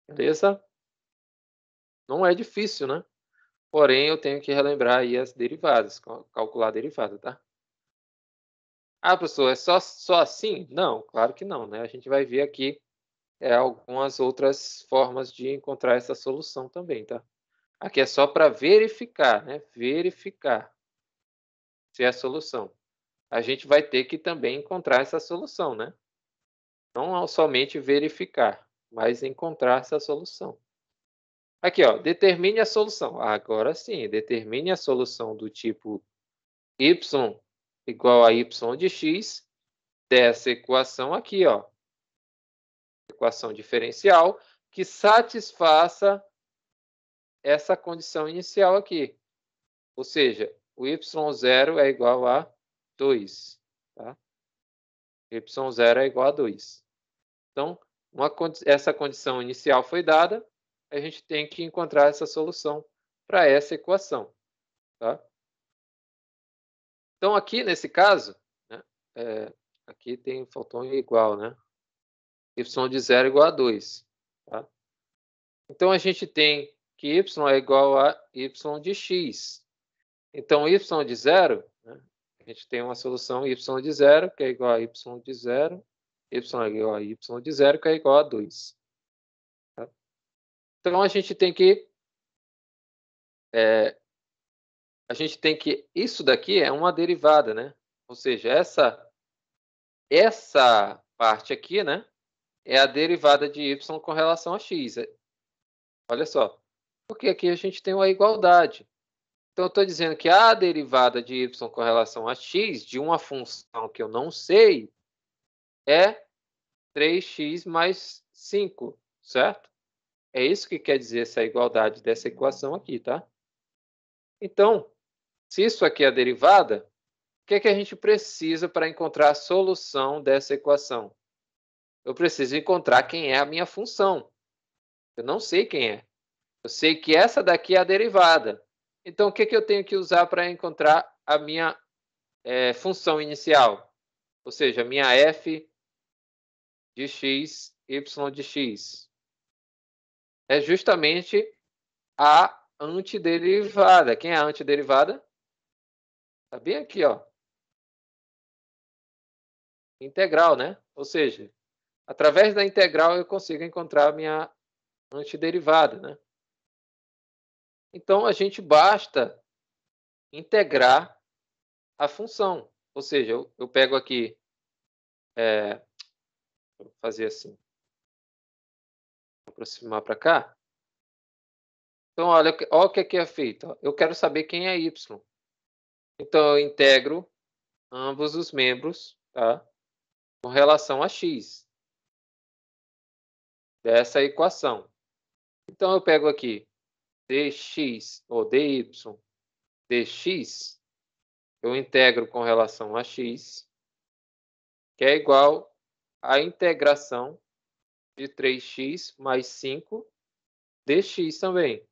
Beleza? Não é difícil, né? Porém, eu tenho que relembrar aí as derivadas, calcular a derivada, tá? Ah, professor, é só assim? Não, claro que não, né? A gente vai ver aqui algumas outras formas de encontrar essa solução também, tá? Aqui é só para verificar, né? Verificar se é a solução. A gente vai ter que também encontrar essa solução, né? Não somente verificar, mas encontrar essa solução. Aqui, ó, determine a solução. Agora sim, determine a solução do tipo y igual a y de x dessa equação aqui, ó. Equação diferencial que satisfaça essa condição inicial aqui. Ou seja, o y0 é igual a 2. Tá? Y0 é igual a 2. Então, essa condição inicial foi dada, a gente tem que encontrar essa solução para essa equação. Tá? Então, aqui nesse caso, né, aqui faltou um igual, né? Y de 0 igual a 2. Tá? Então, a gente tem que y é igual a y de x. Então, y de 0, né, a gente tem uma solução y de 0, que é igual a y de 0, y é igual a y de 0, que é igual a 2. Tá? Então, a gente tem que... Isso daqui é uma derivada, né? Ou seja, essa parte aqui, né, é a derivada de y com relação a x. Olha só. Porque aqui a gente tem uma igualdade. Então, eu estou dizendo que a derivada de y com relação a x de uma função que eu não sei é 3x mais 5, certo? É isso que quer dizer essa igualdade dessa equação aqui, tá? Então, se isso aqui é a derivada, o que é que a gente precisa para encontrar a solução dessa equação? Eu preciso encontrar quem é a minha função. Eu não sei quem é. Eu sei que essa daqui é a derivada. Então, o que é que eu tenho que usar para encontrar a minha função inicial? Ou seja, a minha f de x, y de x. É justamente a antiderivada. Quem é a antiderivada? Está bem aqui, ó. Integral, né? Ou seja, através da integral eu consigo encontrar a minha antiderivada, né? Então, a gente basta integrar a função. Ou seja, eu pego aqui, vou fazer assim, aproximar para cá. Então, olha o que aqui é feito. Ó. Eu quero saber quem é y. Então, eu integro ambos os membros, tá? Com relação a x dessa equação. Então, eu pego aqui dx ou dy dx eu integro com relação a x, que é igual à integração de 3x mais 5 dx também.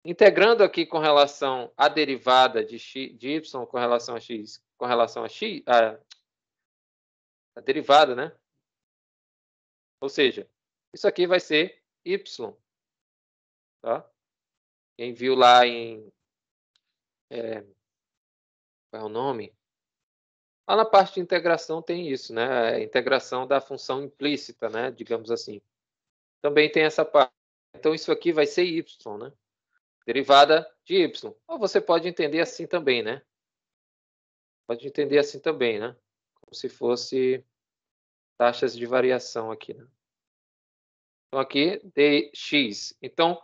Integrando aqui com relação à derivada de y com relação a x, a derivada, né? Ou seja, isso aqui vai ser y, tá? Quem viu lá em... qual é o nome? Lá na parte de integração tem isso, né? A integração da função implícita, né? Digamos assim. Também tem essa parte. Então, isso aqui vai ser y, né? Derivada de y. Ou você pode entender assim também, né? Pode entender assim também, né? Como se fosse taxas de variação aqui, né? Então, aqui, dx. Então,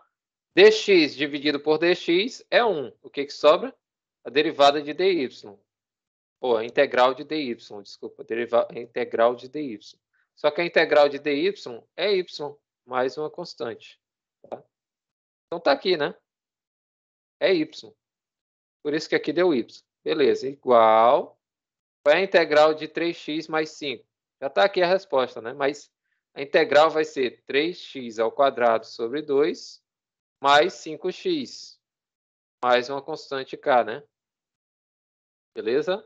dx dividido por dx é 1. O que sobra? A derivada de dy. Ou a integral de dy, desculpa. A integral de dy. Só que a integral de dy é y mais uma constante. Tá? Então, tá aqui, né? É y. Por isso que aqui deu y. Beleza, igual. Qual é a integral de 3x mais 5? Já está aqui a resposta, né? Mas a integral vai ser 3x ao quadrado sobre 2 mais 5x, mais uma constante k, né? Beleza?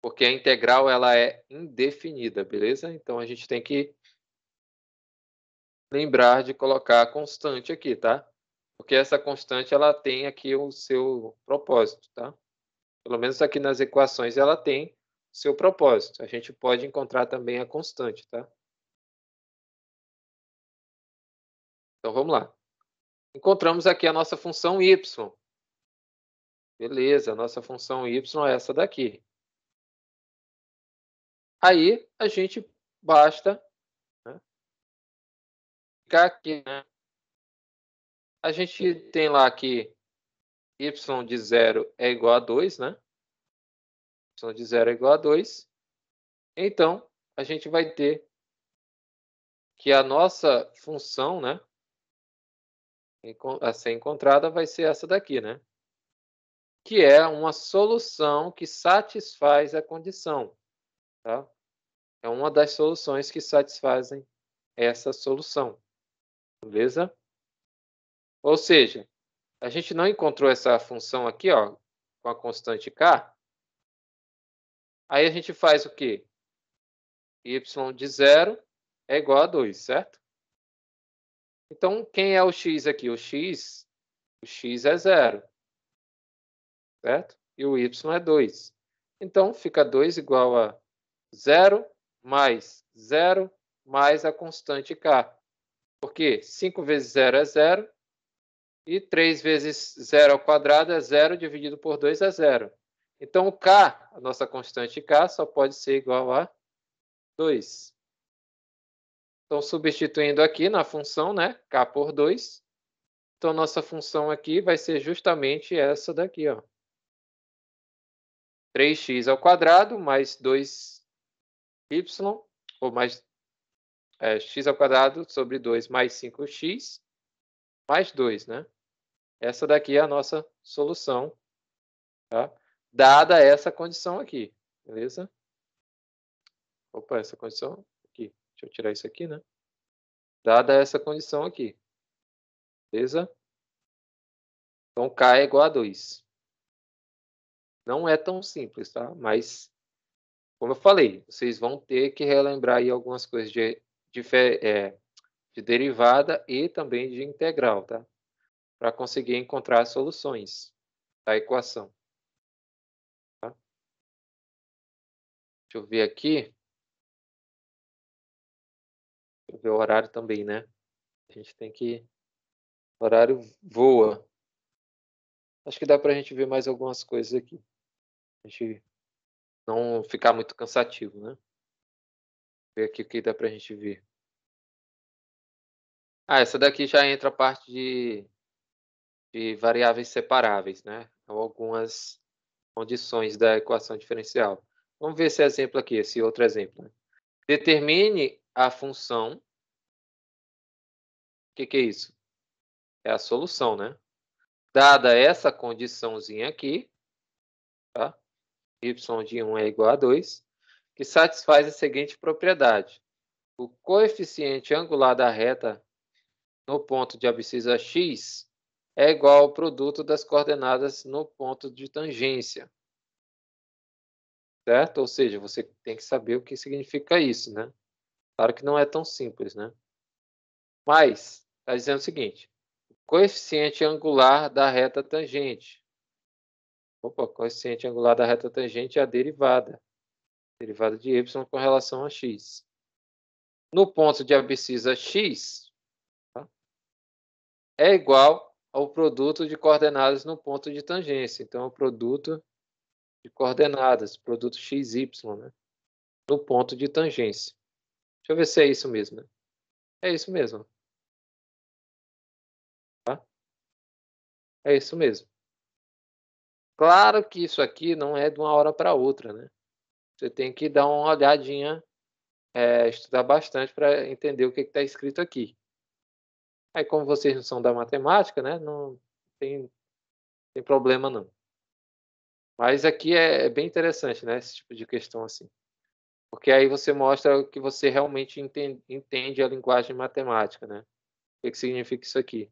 Porque a integral ela é indefinida, beleza? Então a gente tem que lembrar de colocar a constante aqui, tá? Porque essa constante ela tem aqui o seu propósito, tá? Pelo menos aqui nas equações ela tem seu propósito. A gente pode encontrar também a constante, tá? Então vamos lá. Encontramos aqui a nossa função y. Beleza, a nossa função y é essa daqui. Aí a gente basta, né, ficar aqui, né? A gente tem lá que y de 0 é igual a 2, né? Y de 0 é igual a 2. Então, a gente vai ter que a nossa função, né, a ser encontrada vai ser essa daqui, né? Que é uma solução que satisfaz a condição, tá? É uma das soluções que satisfazem essa solução, beleza? Ou seja, a gente não encontrou essa função aqui, ó, com a constante k. Aí a gente faz o quê? Y de 0 é igual a 2, certo? Então, quem é o x aqui? O x é 0, certo? E o y é 2. Então, fica 2 igual a 0 mais a constante k. Porque 5 vezes 0 é 0 e 3 vezes 0 ao quadrado é 0 dividido por 2 é 0. Então, o k, a nossa constante k, só pode ser igual a 2. Então, substituindo aqui na função, né, k por 2, então nossa função aqui vai ser justamente essa daqui, ó. 3x ao quadrado mais 2y, ou mais x ao quadrado sobre 2 mais 5x, mais 2, né? Essa daqui é a nossa solução, tá? Dada essa condição aqui, beleza? Opa, essa condição aqui. Deixa eu tirar isso aqui, né? Dada essa condição aqui, beleza? Então, k é igual a 2. Não é tão simples, tá? Mas, como eu falei, vocês vão ter que relembrar aí algumas coisas de derivada e também de integral, tá? Para conseguir encontrar soluções da equação. Tá? Deixa eu ver aqui. Deixa eu ver o horário também, né? A gente tem que... O horário voa. Acho que dá para a gente ver mais algumas coisas aqui. A gente não ficar muito cansativo, né? Ver aqui o que dá para a gente ver. Ah, essa daqui já entra a parte de variáveis separáveis, né? Então, algumas condições da equação diferencial. Vamos ver esse exemplo aqui, esse outro exemplo. Né? Determine a função. O que é isso? É a solução, né? Dada essa condiçãozinha aqui, tá? Y de 1 é igual a 2, que satisfaz a seguinte propriedade: o coeficiente angular da reta no ponto de abscissa x é igual ao produto das coordenadas no ponto de tangência, certo? Ou seja, você tem que saber o que significa isso, né? Claro que não é tão simples, né? Mas está dizendo o seguinte: coeficiente angular da reta tangente. Opa, coeficiente angular da reta tangente é a derivada de y com relação a x. No ponto de abscissa x, tá? É igual ao produto de coordenadas no ponto de tangência. Então, o produto de coordenadas, produto xy, né? No ponto de tangência. Deixa eu ver se é isso mesmo, né? É isso mesmo, tá? É isso mesmo. Claro que isso aqui não é de uma hora para outra, né? Você tem que dar uma olhadinha, estudar bastante para entender o que está escrito aqui. Aí, como vocês não são da matemática, né? Não tem problema não. Mas aqui é bem interessante, né? Esse tipo de questão assim. Porque aí você mostra que você realmente entende a linguagem matemática, né? O que significa isso aqui.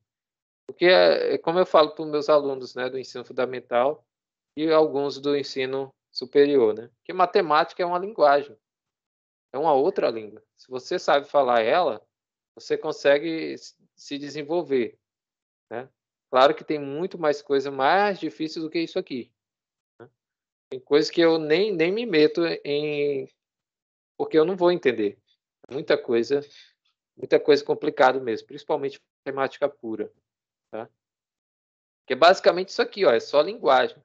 Porque é como eu falo para os meus alunos, né, do ensino fundamental e alguns do ensino superior, né? Que matemática é uma linguagem, é uma outra língua. Se você sabe falar ela, você consegue se desenvolver, né? Claro que tem muito mais coisa mais difícil do que isso aqui, né? Tem coisas que eu nem me meto em, porque eu não vou entender. Muita coisa complicada mesmo, principalmente matemática pura, tá? Que é basicamente isso aqui, ó, é só linguagem.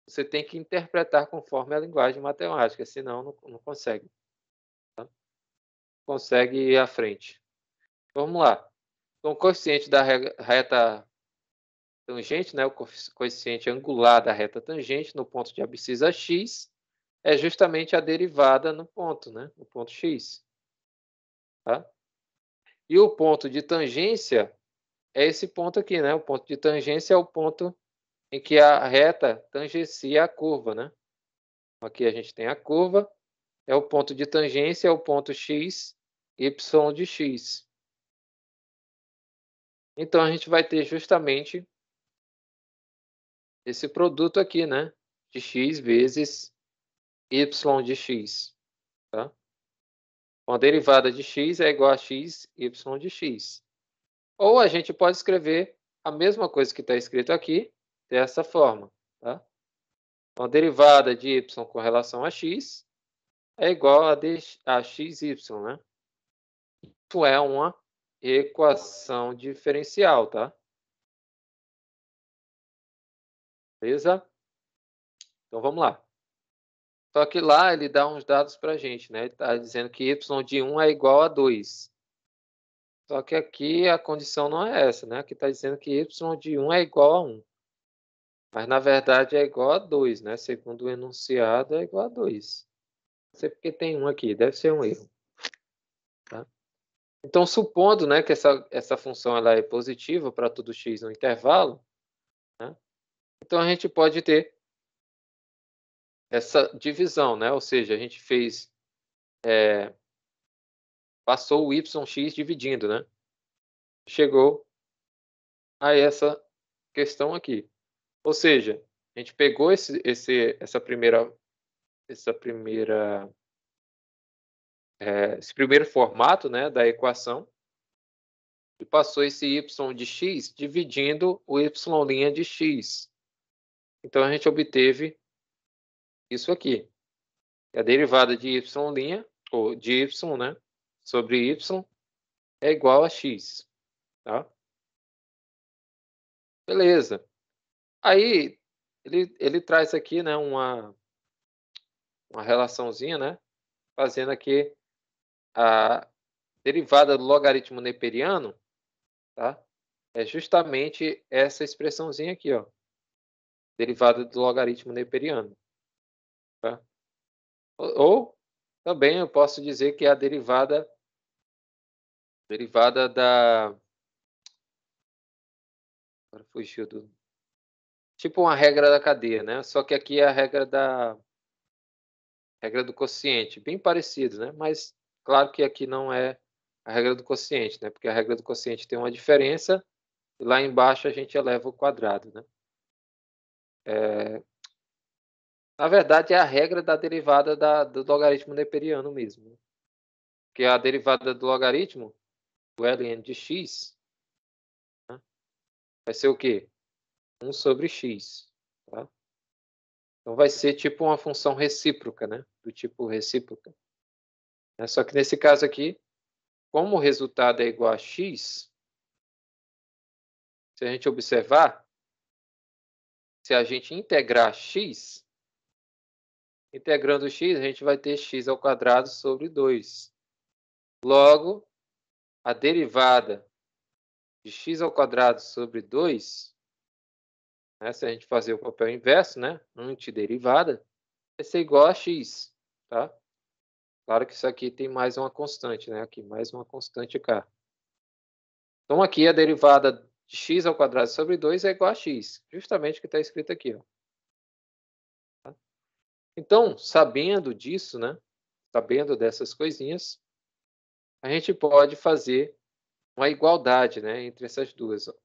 Você tem que interpretar conforme a linguagem matemática, senão não consegue, tá? Consegue ir à frente. Vamos lá. Então, o coeficiente da reta tangente, né, o coeficiente angular da reta tangente no ponto de abscissa x é justamente a derivada no ponto, né, no ponto x, tá? E o ponto de tangência é esse ponto aqui, né? O ponto de tangência é o ponto em que a reta tangencia a curva, né? Aqui a gente tem a curva, é o ponto de tangência, é o ponto x, y de x. Então a gente vai ter justamente esse produto aqui, né? De x vezes y de x, tá? Então, a derivada de x é igual a x, y de x. Ou a gente pode escrever a mesma coisa que está escrito aqui, dessa forma, tá? Então, a derivada de y com relação a x é igual a xy, né? Isso é uma equação diferencial, tá? Beleza? Então, vamos lá. Só que lá ele dá uns dados para a gente, né? Ele está dizendo que y de 1 é igual a 2. Só que aqui a condição não é essa, né? Aqui está dizendo que y de 1 é igual a 1. Mas, na verdade, é igual a 2, né? Segundo o enunciado, é igual a 2. Não sei porque tem 1 aqui, deve ser um erro, tá? Então, supondo, né, que essa função ela é positiva para todo x no intervalo, né? Então a gente pode ter essa divisão, né? Ou seja, a gente passou o yx dividindo, né? Chegou a esse questão aqui. Ou seja, a gente pegou esse primeiro formato, né, da equação e passou esse y de x dividindo o y' de x. Então a gente obteve isso aqui. A derivada de y', ou de y, né, sobre y é igual a x, tá? Beleza. Aí ele traz aqui, né, uma relaçãozinha, né, fazendo aqui a derivada do logaritmo neperiano, tá? É justamente essa expressãozinha aqui, ó, derivada do logaritmo neperiano, tá? Ou também eu posso dizer que é a derivada da, agora fugiu do, tipo uma regra da cadeia, né? Só que aqui é a regra do quociente, bem parecido, né? Mas claro que aqui não é a regra do quociente, né? Porque a regra do quociente tem uma diferença e lá embaixo a gente eleva o quadrado, né? Na verdade, é a regra da derivada do logaritmo neperiano mesmo, né? Que a derivada do logaritmo, o ln de x, né? Vai ser o quê? 1 sobre x, tá? Então vai ser tipo uma função recíproca, né? Do tipo recíproca. Só que nesse caso aqui, como o resultado é igual a x, se a gente observar, se a gente integrar x, integrando x, a gente vai ter x ao quadrado sobre 2. Logo, a derivada de x ao quadrado sobre 2, né, se a gente fazer o papel inverso, né, antiderivada, vai ser igual a x, tá? Claro que isso aqui tem mais uma constante, né? Aqui, mais uma constante k. Então, aqui a derivada de x ao quadrado sobre 2 é igual a x, justamente o que está escrito aqui, ó. Então, sabendo disso, né? Sabendo dessas coisinhas, a gente pode fazer uma igualdade, né, entre essas duas. Ó.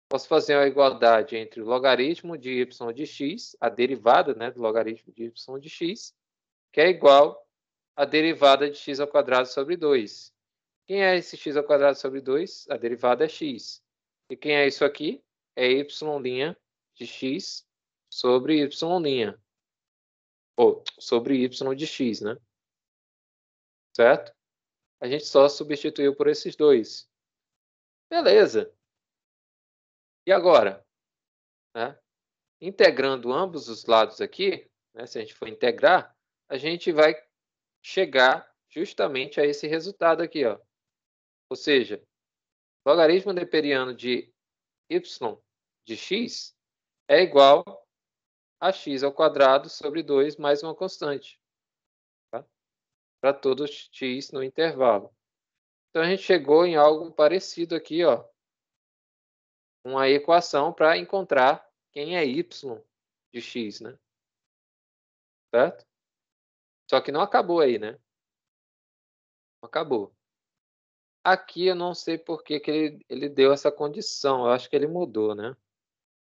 Posso fazer uma igualdade entre o logaritmo de y de x, a derivada, né, do logaritmo de y de x, que é igual à derivada de x ao quadrado sobre 2. Quem é esse x ao quadrado sobre 2? A derivada é x. E quem é isso aqui? É y' de x sobre y'. Ou sobre y de x, né? Certo? A gente só substituiu por esses dois. Beleza. E agora? Né? Integrando ambos os lados aqui, né, se a gente for integrar, a gente vai chegar justamente a esse resultado aqui. Ó. Ou seja, logaritmo neperiano de y de x é igual a x ao quadrado sobre 2 mais uma constante. Tá? Para todo x no intervalo. Então, a gente chegou em algo parecido aqui, ó. Uma equação para encontrar quem é y de x, né? Certo? Só que não acabou aí, né? Não acabou. Aqui eu não sei por que ele deu essa condição. Eu acho que ele mudou, né?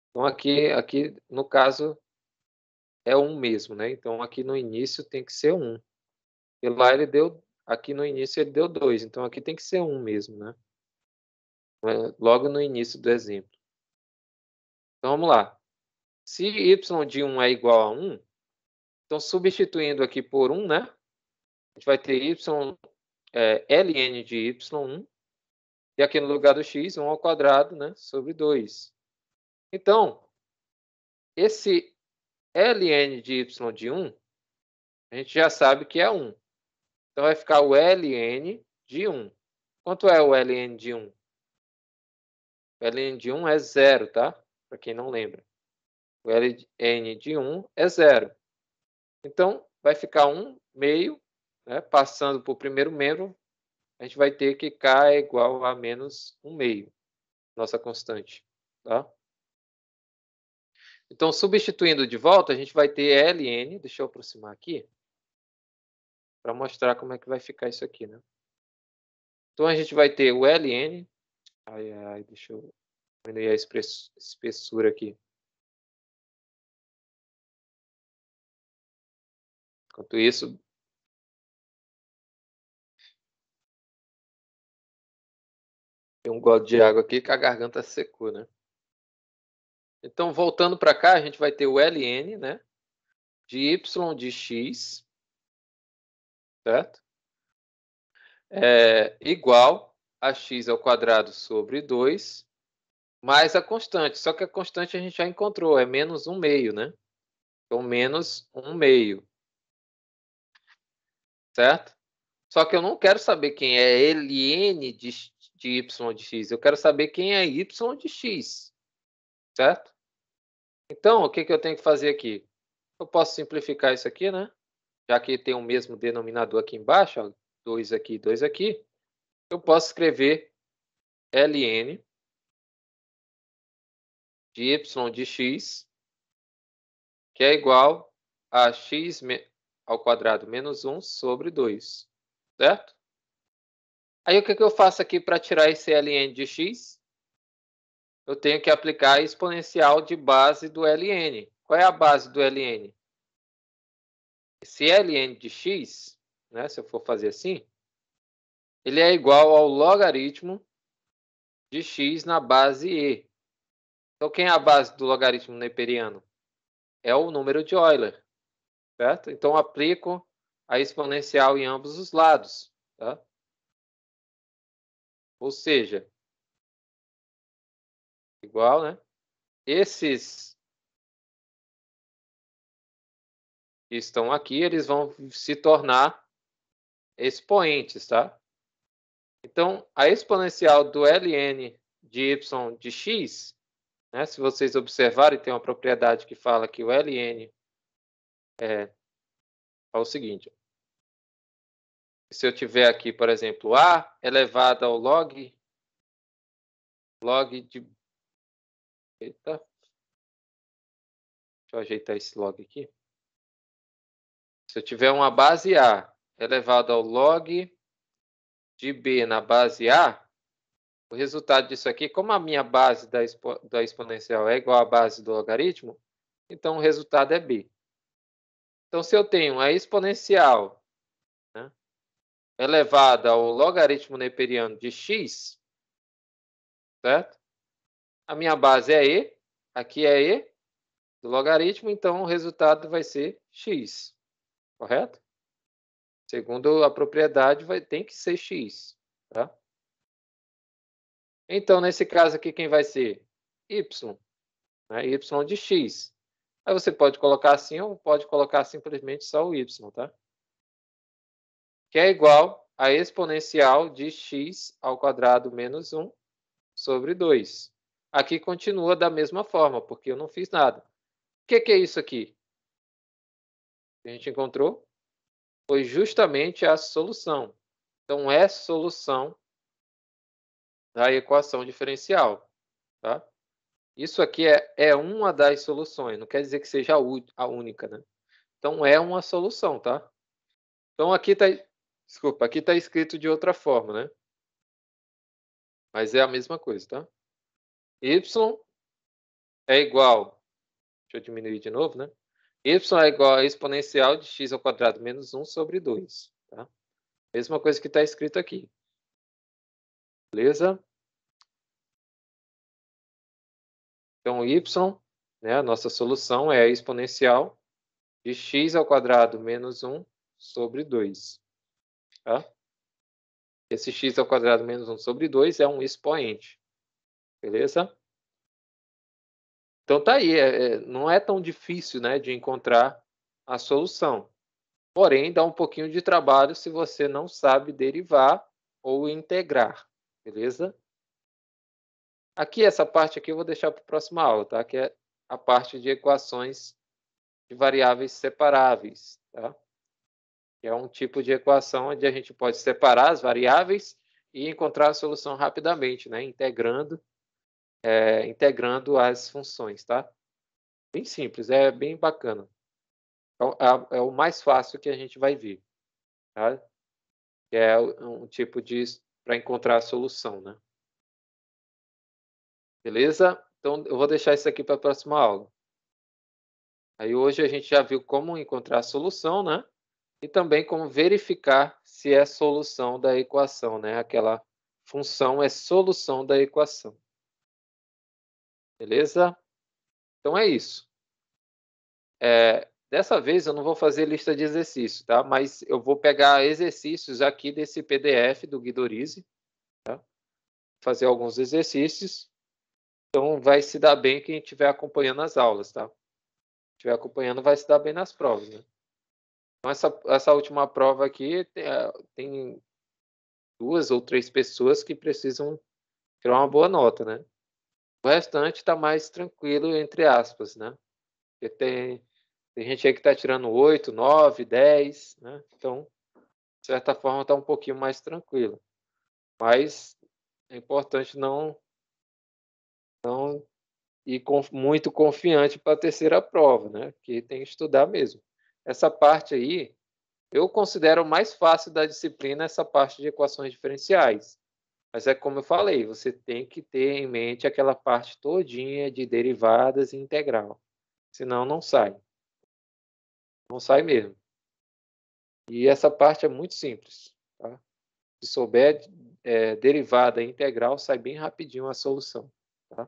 Então, aqui no caso, é 1 mesmo, né? Então, aqui no início tem que ser 1. E lá ele deu, aqui no início ele deu 2. Então, aqui tem que ser 1 mesmo, né? Logo no início do exemplo. Então, vamos lá. Se y de 1 é igual a 1, então substituindo aqui por 1, né? A gente vai ter ln de y1, e aqui no lugar do x, 1 ao quadrado, né? Sobre 2. Então, esse ln de y de 1, a gente já sabe que é 1. Então, vai ficar o ln de 1. Quanto é o ln de 1? O ln de 1 é 0, tá? Para quem não lembra. O ln de 1 é 0. Então, vai ficar 1 meio, né? Passando por primeiro membro, a gente vai ter que k é igual a menos 1 meio, nossa constante. Tá? Então, substituindo de volta, a gente vai ter ln, deixa eu aproximar aqui, para mostrar como é que vai ficar isso aqui, né? Então, a gente vai ter o ln, deixa eu diminuir a espessura aqui. Enquanto isso, tem um gole de água aqui que a garganta secou, né? Então, voltando para cá, a gente vai ter o ln, né? De y de x, certo? É igual a x ao quadrado sobre 2, mais a constante. Só que a constante a gente já encontrou, é menos 1 meio, né? Então, menos 1 meio, certo? Só que eu não quero saber quem é ln de y de x, eu quero saber quem é y de x, certo? Então, o que eu tenho que fazer aqui? Eu posso simplificar isso aqui, né? Já que tem o mesmo denominador aqui embaixo, ó, 2 aqui, 2 aqui, eu posso escrever ln de y de x que é igual a x ao quadrado menos 1 sobre 2, certo? Aí o que eu faço aqui para tirar esse ln de x? Eu tenho que aplicar a exponencial de base do ln. Qual é a base do ln? Esse ln de x, né, se eu for fazer assim, ele é igual ao logaritmo de x na base e. Então, quem é a base do logaritmo neperiano? É o número de Euler, certo? Então, aplico a exponencial em ambos os lados, tá? Ou seja, igual, né? Esses que estão aqui, eles vão se tornar expoentes, tá? Então, a exponencial do ln de y de x, né, se vocês observarem, tem uma propriedade que fala que o ln é o seguinte. Se eu tiver aqui, por exemplo, a elevado ao log de... Eita. Deixa eu ajeitar esse log aqui. Se eu tiver uma base a elevado ao log de b na base a, o resultado disso aqui, como a minha base da exponencial é igual à base do logaritmo, então o resultado é b. Então, se eu tenho a exponencial, né, elevada ao logaritmo neperiano de x, certo? A minha base é e, aqui é e do logaritmo, então o resultado vai ser x, correto? Segundo a propriedade, tem que ser x, tá? Então, nesse caso aqui, quem vai ser? Y, né? Y de x. Aí você pode colocar assim ou pode colocar simplesmente só o y, tá? Que é igual a exponencial de x ao quadrado menos 1 sobre 2. Aqui continua da mesma forma, porque eu não fiz nada. O que é isso aqui? Que a gente encontrou foi justamente a solução. Então, é solução da equação diferencial, tá? Isso aqui é uma das soluções, não quer dizer que seja a única, né? Então, é uma solução, tá? Então, aqui está... Desculpa, aqui está escrito de outra forma, né? Mas é a mesma coisa, tá? Y é igual... Deixa eu diminuir de novo, né? Y é igual a exponencial de x ao quadrado menos 1 sobre 2, tá? Mesma coisa que está escrito aqui. Beleza? Então, y, né, a nossa solução é a exponencial de x ao quadrado menos 1 sobre 2. Tá? Esse x ao quadrado menos 1 sobre 2 é um expoente. Beleza? Então, tá aí. Não é tão difícil, né, de encontrar a solução. Porém, dá um pouquinho de trabalho se você não sabe derivar ou integrar. Beleza? Aqui, essa parte aqui eu vou deixar para a próxima aula, tá? Que é a parte de equações de variáveis separáveis, tá? Que é um tipo de equação onde a gente pode separar as variáveis e encontrar a solução rapidamente, né? Integrando as funções, tá? Bem simples, é bem bacana. É o mais fácil que a gente vai ver, tá? Que é um tipo de para encontrar a solução, né? Beleza? Então eu vou deixar isso aqui para a próxima aula. Aí hoje a gente já viu como encontrar a solução, né? E também como verificar se é solução da equação, né? Aquela função é solução da equação. Beleza? Então é isso. Dessa vez eu não vou fazer lista de exercícios, tá? Mas eu vou pegar exercícios aqui desse PDF do Guidorize, tá? Fazer alguns exercícios. Então vai se dar bem quem estiver acompanhando as aulas, tá? Quem estiver acompanhando vai se dar bem nas provas, né? Então essa última prova aqui tem 2 ou 3 pessoas que precisam tirar uma boa nota, né? O restante está mais tranquilo, entre aspas, né? Porque tem gente aí que está tirando 8, 9, 10, né? Então, de certa forma, está um pouquinho mais tranquilo. Mas é importante não e muito confiante para a terceira prova, né, que tem que estudar mesmo. Essa parte aí, eu considero mais fácil da disciplina essa parte de equações diferenciais. Mas é como eu falei, você tem que ter em mente aquela parte todinha de derivadas e integral, senão não sai. Não sai mesmo. E essa parte é muito simples, tá? Se souber, derivada e integral, sai bem rapidinho a solução, tá?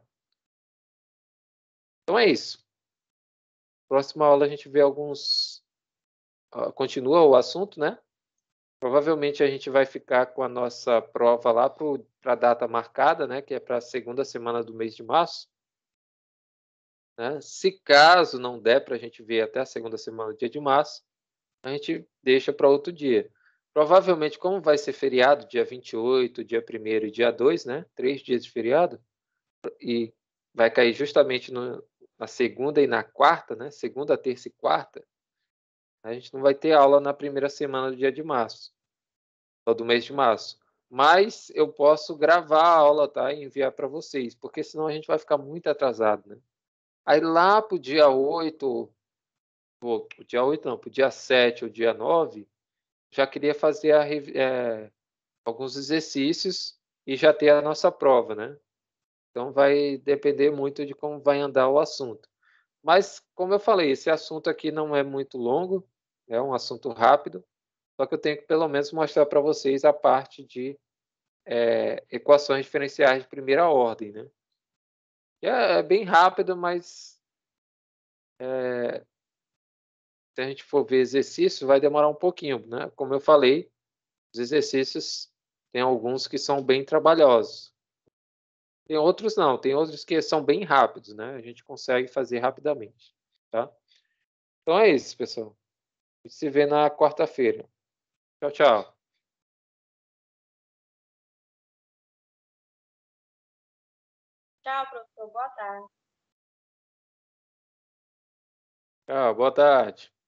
Então é isso. Próxima aula a gente vê alguns continua o assunto, né? Provavelmente a gente vai ficar com a nossa prova lá para a data marcada, né? Que é para a segunda semana do mês de março. Né? Se caso não der para a gente ver até a segunda semana do dia de março, a gente deixa para outro dia. Provavelmente, como vai ser feriado, dia 28, dia 1º e dia 2, né? 3 dias de feriado, e vai cair justamente na segunda e na quarta, né? Segunda, terça e quarta, a gente não vai ter aula na primeira semana do dia de março, ou do mês de março. Mas eu posso gravar a aula, tá? E enviar para vocês, porque senão a gente vai ficar muito atrasado, né? Aí lá para o dia 8, o dia 8 não, para o dia 7 ou dia 9, já queria fazer alguns exercícios e já ter a nossa prova, né? Então vai depender muito de como vai andar o assunto. Mas, como eu falei, esse assunto aqui não é muito longo, é um assunto rápido, só que eu tenho que pelo menos mostrar para vocês a parte de equações diferenciais de primeira ordem, né? E é bem rápido, mas se a gente for ver exercício, vai demorar um pouquinho, né? Como eu falei, os exercícios tem alguns que são bem trabalhosos. Tem outros não, tem outros que são bem rápidos, né? A gente consegue fazer rapidamente, tá? Então é isso, pessoal. A gente se vê na quarta-feira. Tchau, tchau. Tchau, professor. Boa tarde. Tchau, boa tarde.